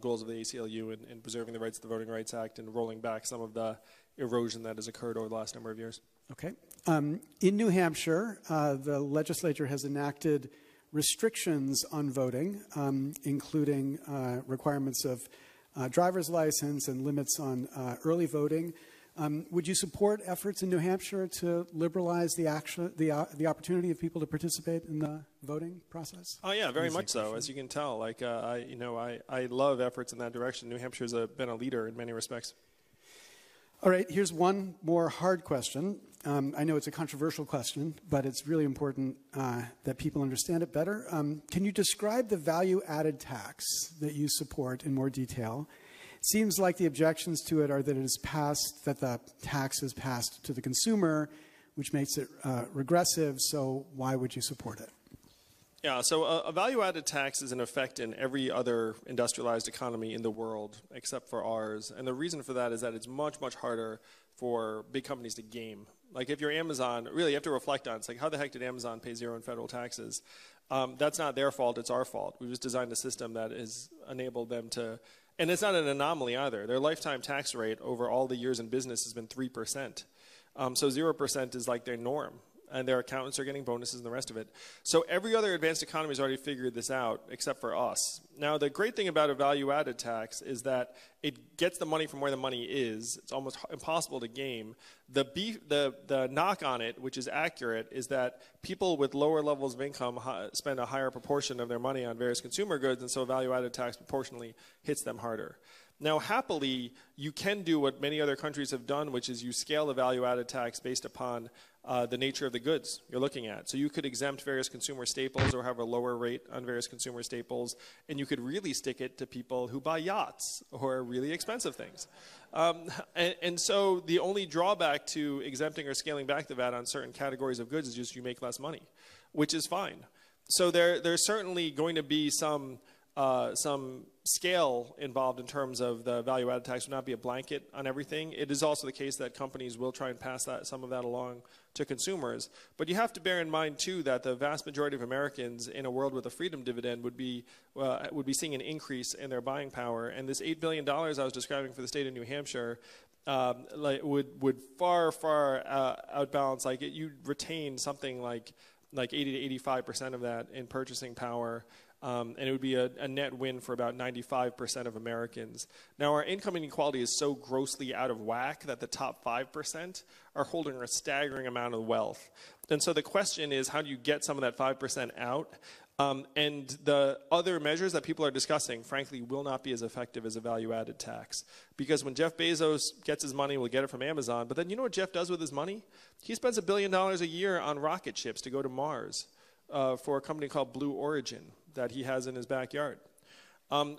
goals of the ACLU in preserving the rights of the Voting Rights Act and rolling back some of the erosion that has occurred over the last number of years. Okay. In New Hampshire, the legislature has enacted restrictions on voting, including requirements of driver's license and limits on early voting. Would you support efforts in New Hampshire to liberalize the opportunity of people to participate in the voting process? Oh yeah, very much so. As you can tell, like I love efforts in that direction. New Hampshire's been a leader in many respects. All right, here's one more hard question. I know it's a controversial question, but it's really important that people understand it better. Can you describe the value-added tax that you support in more detail? It seems like the objections to it are that the tax is passed to the consumer, which makes it regressive, so why would you support it? Yeah, so a value-added tax is in effect in every other industrialized economy in the world except for ours. And the reason for that is that it's much, much harder for big companies to game. Like if you're Amazon, really you have to reflect on it. It's like, how the heck did Amazon pay zero in federal taxes? That's not their fault, it's our fault. We've just designed a system that has enabled them to, and it's not an anomaly either. Their lifetime tax rate over all the years in business has been 3%. So 0% is like their norm. And their accountants are getting bonuses and the rest of it. So every other advanced economy has already figured this out except for us. Now, the great thing about a value-added tax is that it gets the money from where the money is. It's almost impossible to game. The knock on it, which is accurate, is that people with lower levels of income spend a higher proportion of their money on various consumer goods, and so a value-added tax proportionally hits them harder. Now, happily, you can do what many other countries have done, which is you scale the value-added tax based upon the nature of the goods you're looking at. So you could exempt various consumer staples or have a lower rate on various consumer staples, and you could really stick it to people who buy yachts or really expensive things. And so the only drawback to exempting or scaling back the VAT on certain categories of goods is just you make less money, which is fine. So there's certainly going to be some scale involved in terms of the value-added tax. Would not be a blanket on everything. It is also the case that companies will try and pass some of that along to consumers. But you have to bear in mind, too, that the vast majority of Americans in a world with a freedom dividend would be seeing an increase in their buying power. And this $8 billion I was describing for the state of New Hampshire would far outbalance. Like you'd retain something like 80 to 85% of that in purchasing power. And it would be a net win for about 95% of Americans. Now, our income inequality is so grossly out of whack that the top 5% are holding a staggering amount of wealth. And so the question is, how do you get some of that 5% out? And the other measures that people are discussing, frankly, will not be as effective as a value-added tax. Because when Jeff Bezos gets his money, we'll get it from Amazon. But then you know what Jeff does with his money? He spends $1 billion a year on rocket ships to go to Mars for a company called Blue Origin that he has in his backyard.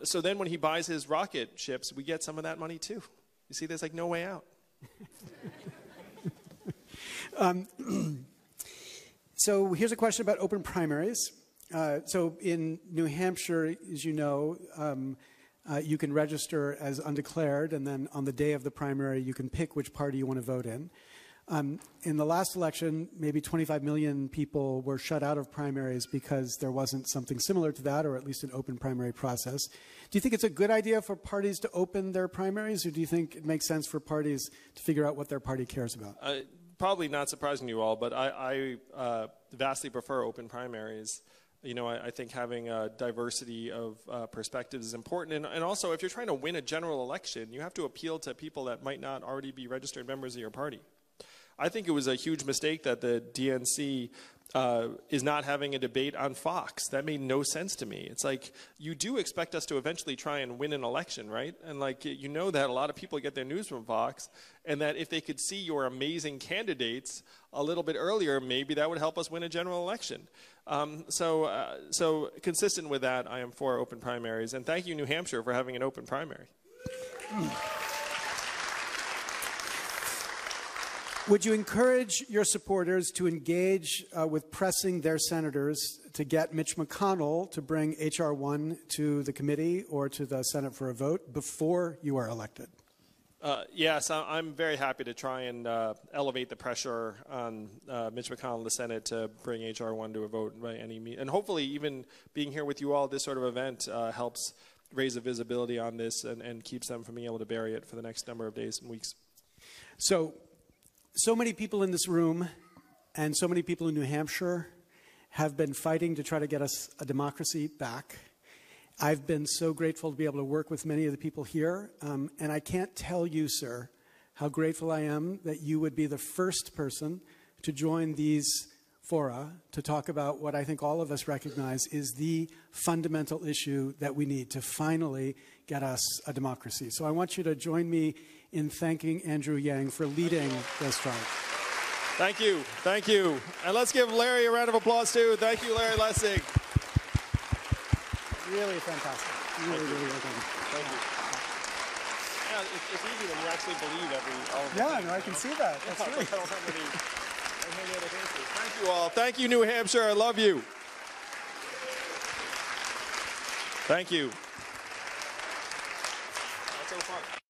So then when he buys his rocket ships, we get some of that money too. You see, there's like no way out. So here's a question about open primaries. So in New Hampshire, as you know, you can register as undeclared, and then on the day of the primary, you can pick which party you want to vote in. In the last election, maybe 25 million people were shut out of primaries because there wasn't something similar to that, or at least an open primary process. Do you think it's a good idea for parties to open their primaries, or do you think it makes sense for parties to figure out what their party cares about? Probably not surprising you all, but I vastly prefer open primaries. You know, I think having a diversity of perspectives is important. And also, if you're trying to win a general election, you have to appeal to people that might not already be registered members of your party. I think it was a huge mistake that the DNC is not having a debate on Fox. That made no sense to me. It's like, you do expect us to eventually try and win an election, right? And like, you know that a lot of people get their news from Fox, and that if they could see your amazing candidates a little bit earlier, maybe that would help us win a general election. So consistent with that, I am for open primaries. And thank you, New Hampshire, for having an open primary. Would you encourage your supporters to engage with pressing their senators to get Mitch McConnell to bring H.R. 1 to the committee or to the Senate for a vote before you are elected? Yes, I'm very happy to try and elevate the pressure on Mitch McConnell and the Senate to bring H.R. 1 to a vote by any means. And hopefully even being here with you all at this sort of event helps raise the visibility on this and keeps them from being able to bury it for the next number of days and weeks. So many people in this room and so many people in New Hampshire have been fighting to try to get us a democracy back. I've been so grateful to be able to work with many of the people here. And I can't tell you, sir, how grateful I am that you would be the first person to join these fora to talk about what I think all of us recognize is the fundamental issue that we need to finally get us a democracy. So I want you to join me in thanking Andrew Yang for leading this charge. Thank you. Thank you. And let's give Larry a round of applause, too. Thank you, Larry Lessig. Really fantastic. Really well done. Thank you. Yeah, it's easy when you actually believe all of the Yeah, things, no, I can see that. That's I really don't have any other answers. Thank you all. Thank you, New Hampshire. I love you. Thank you. That's so fun.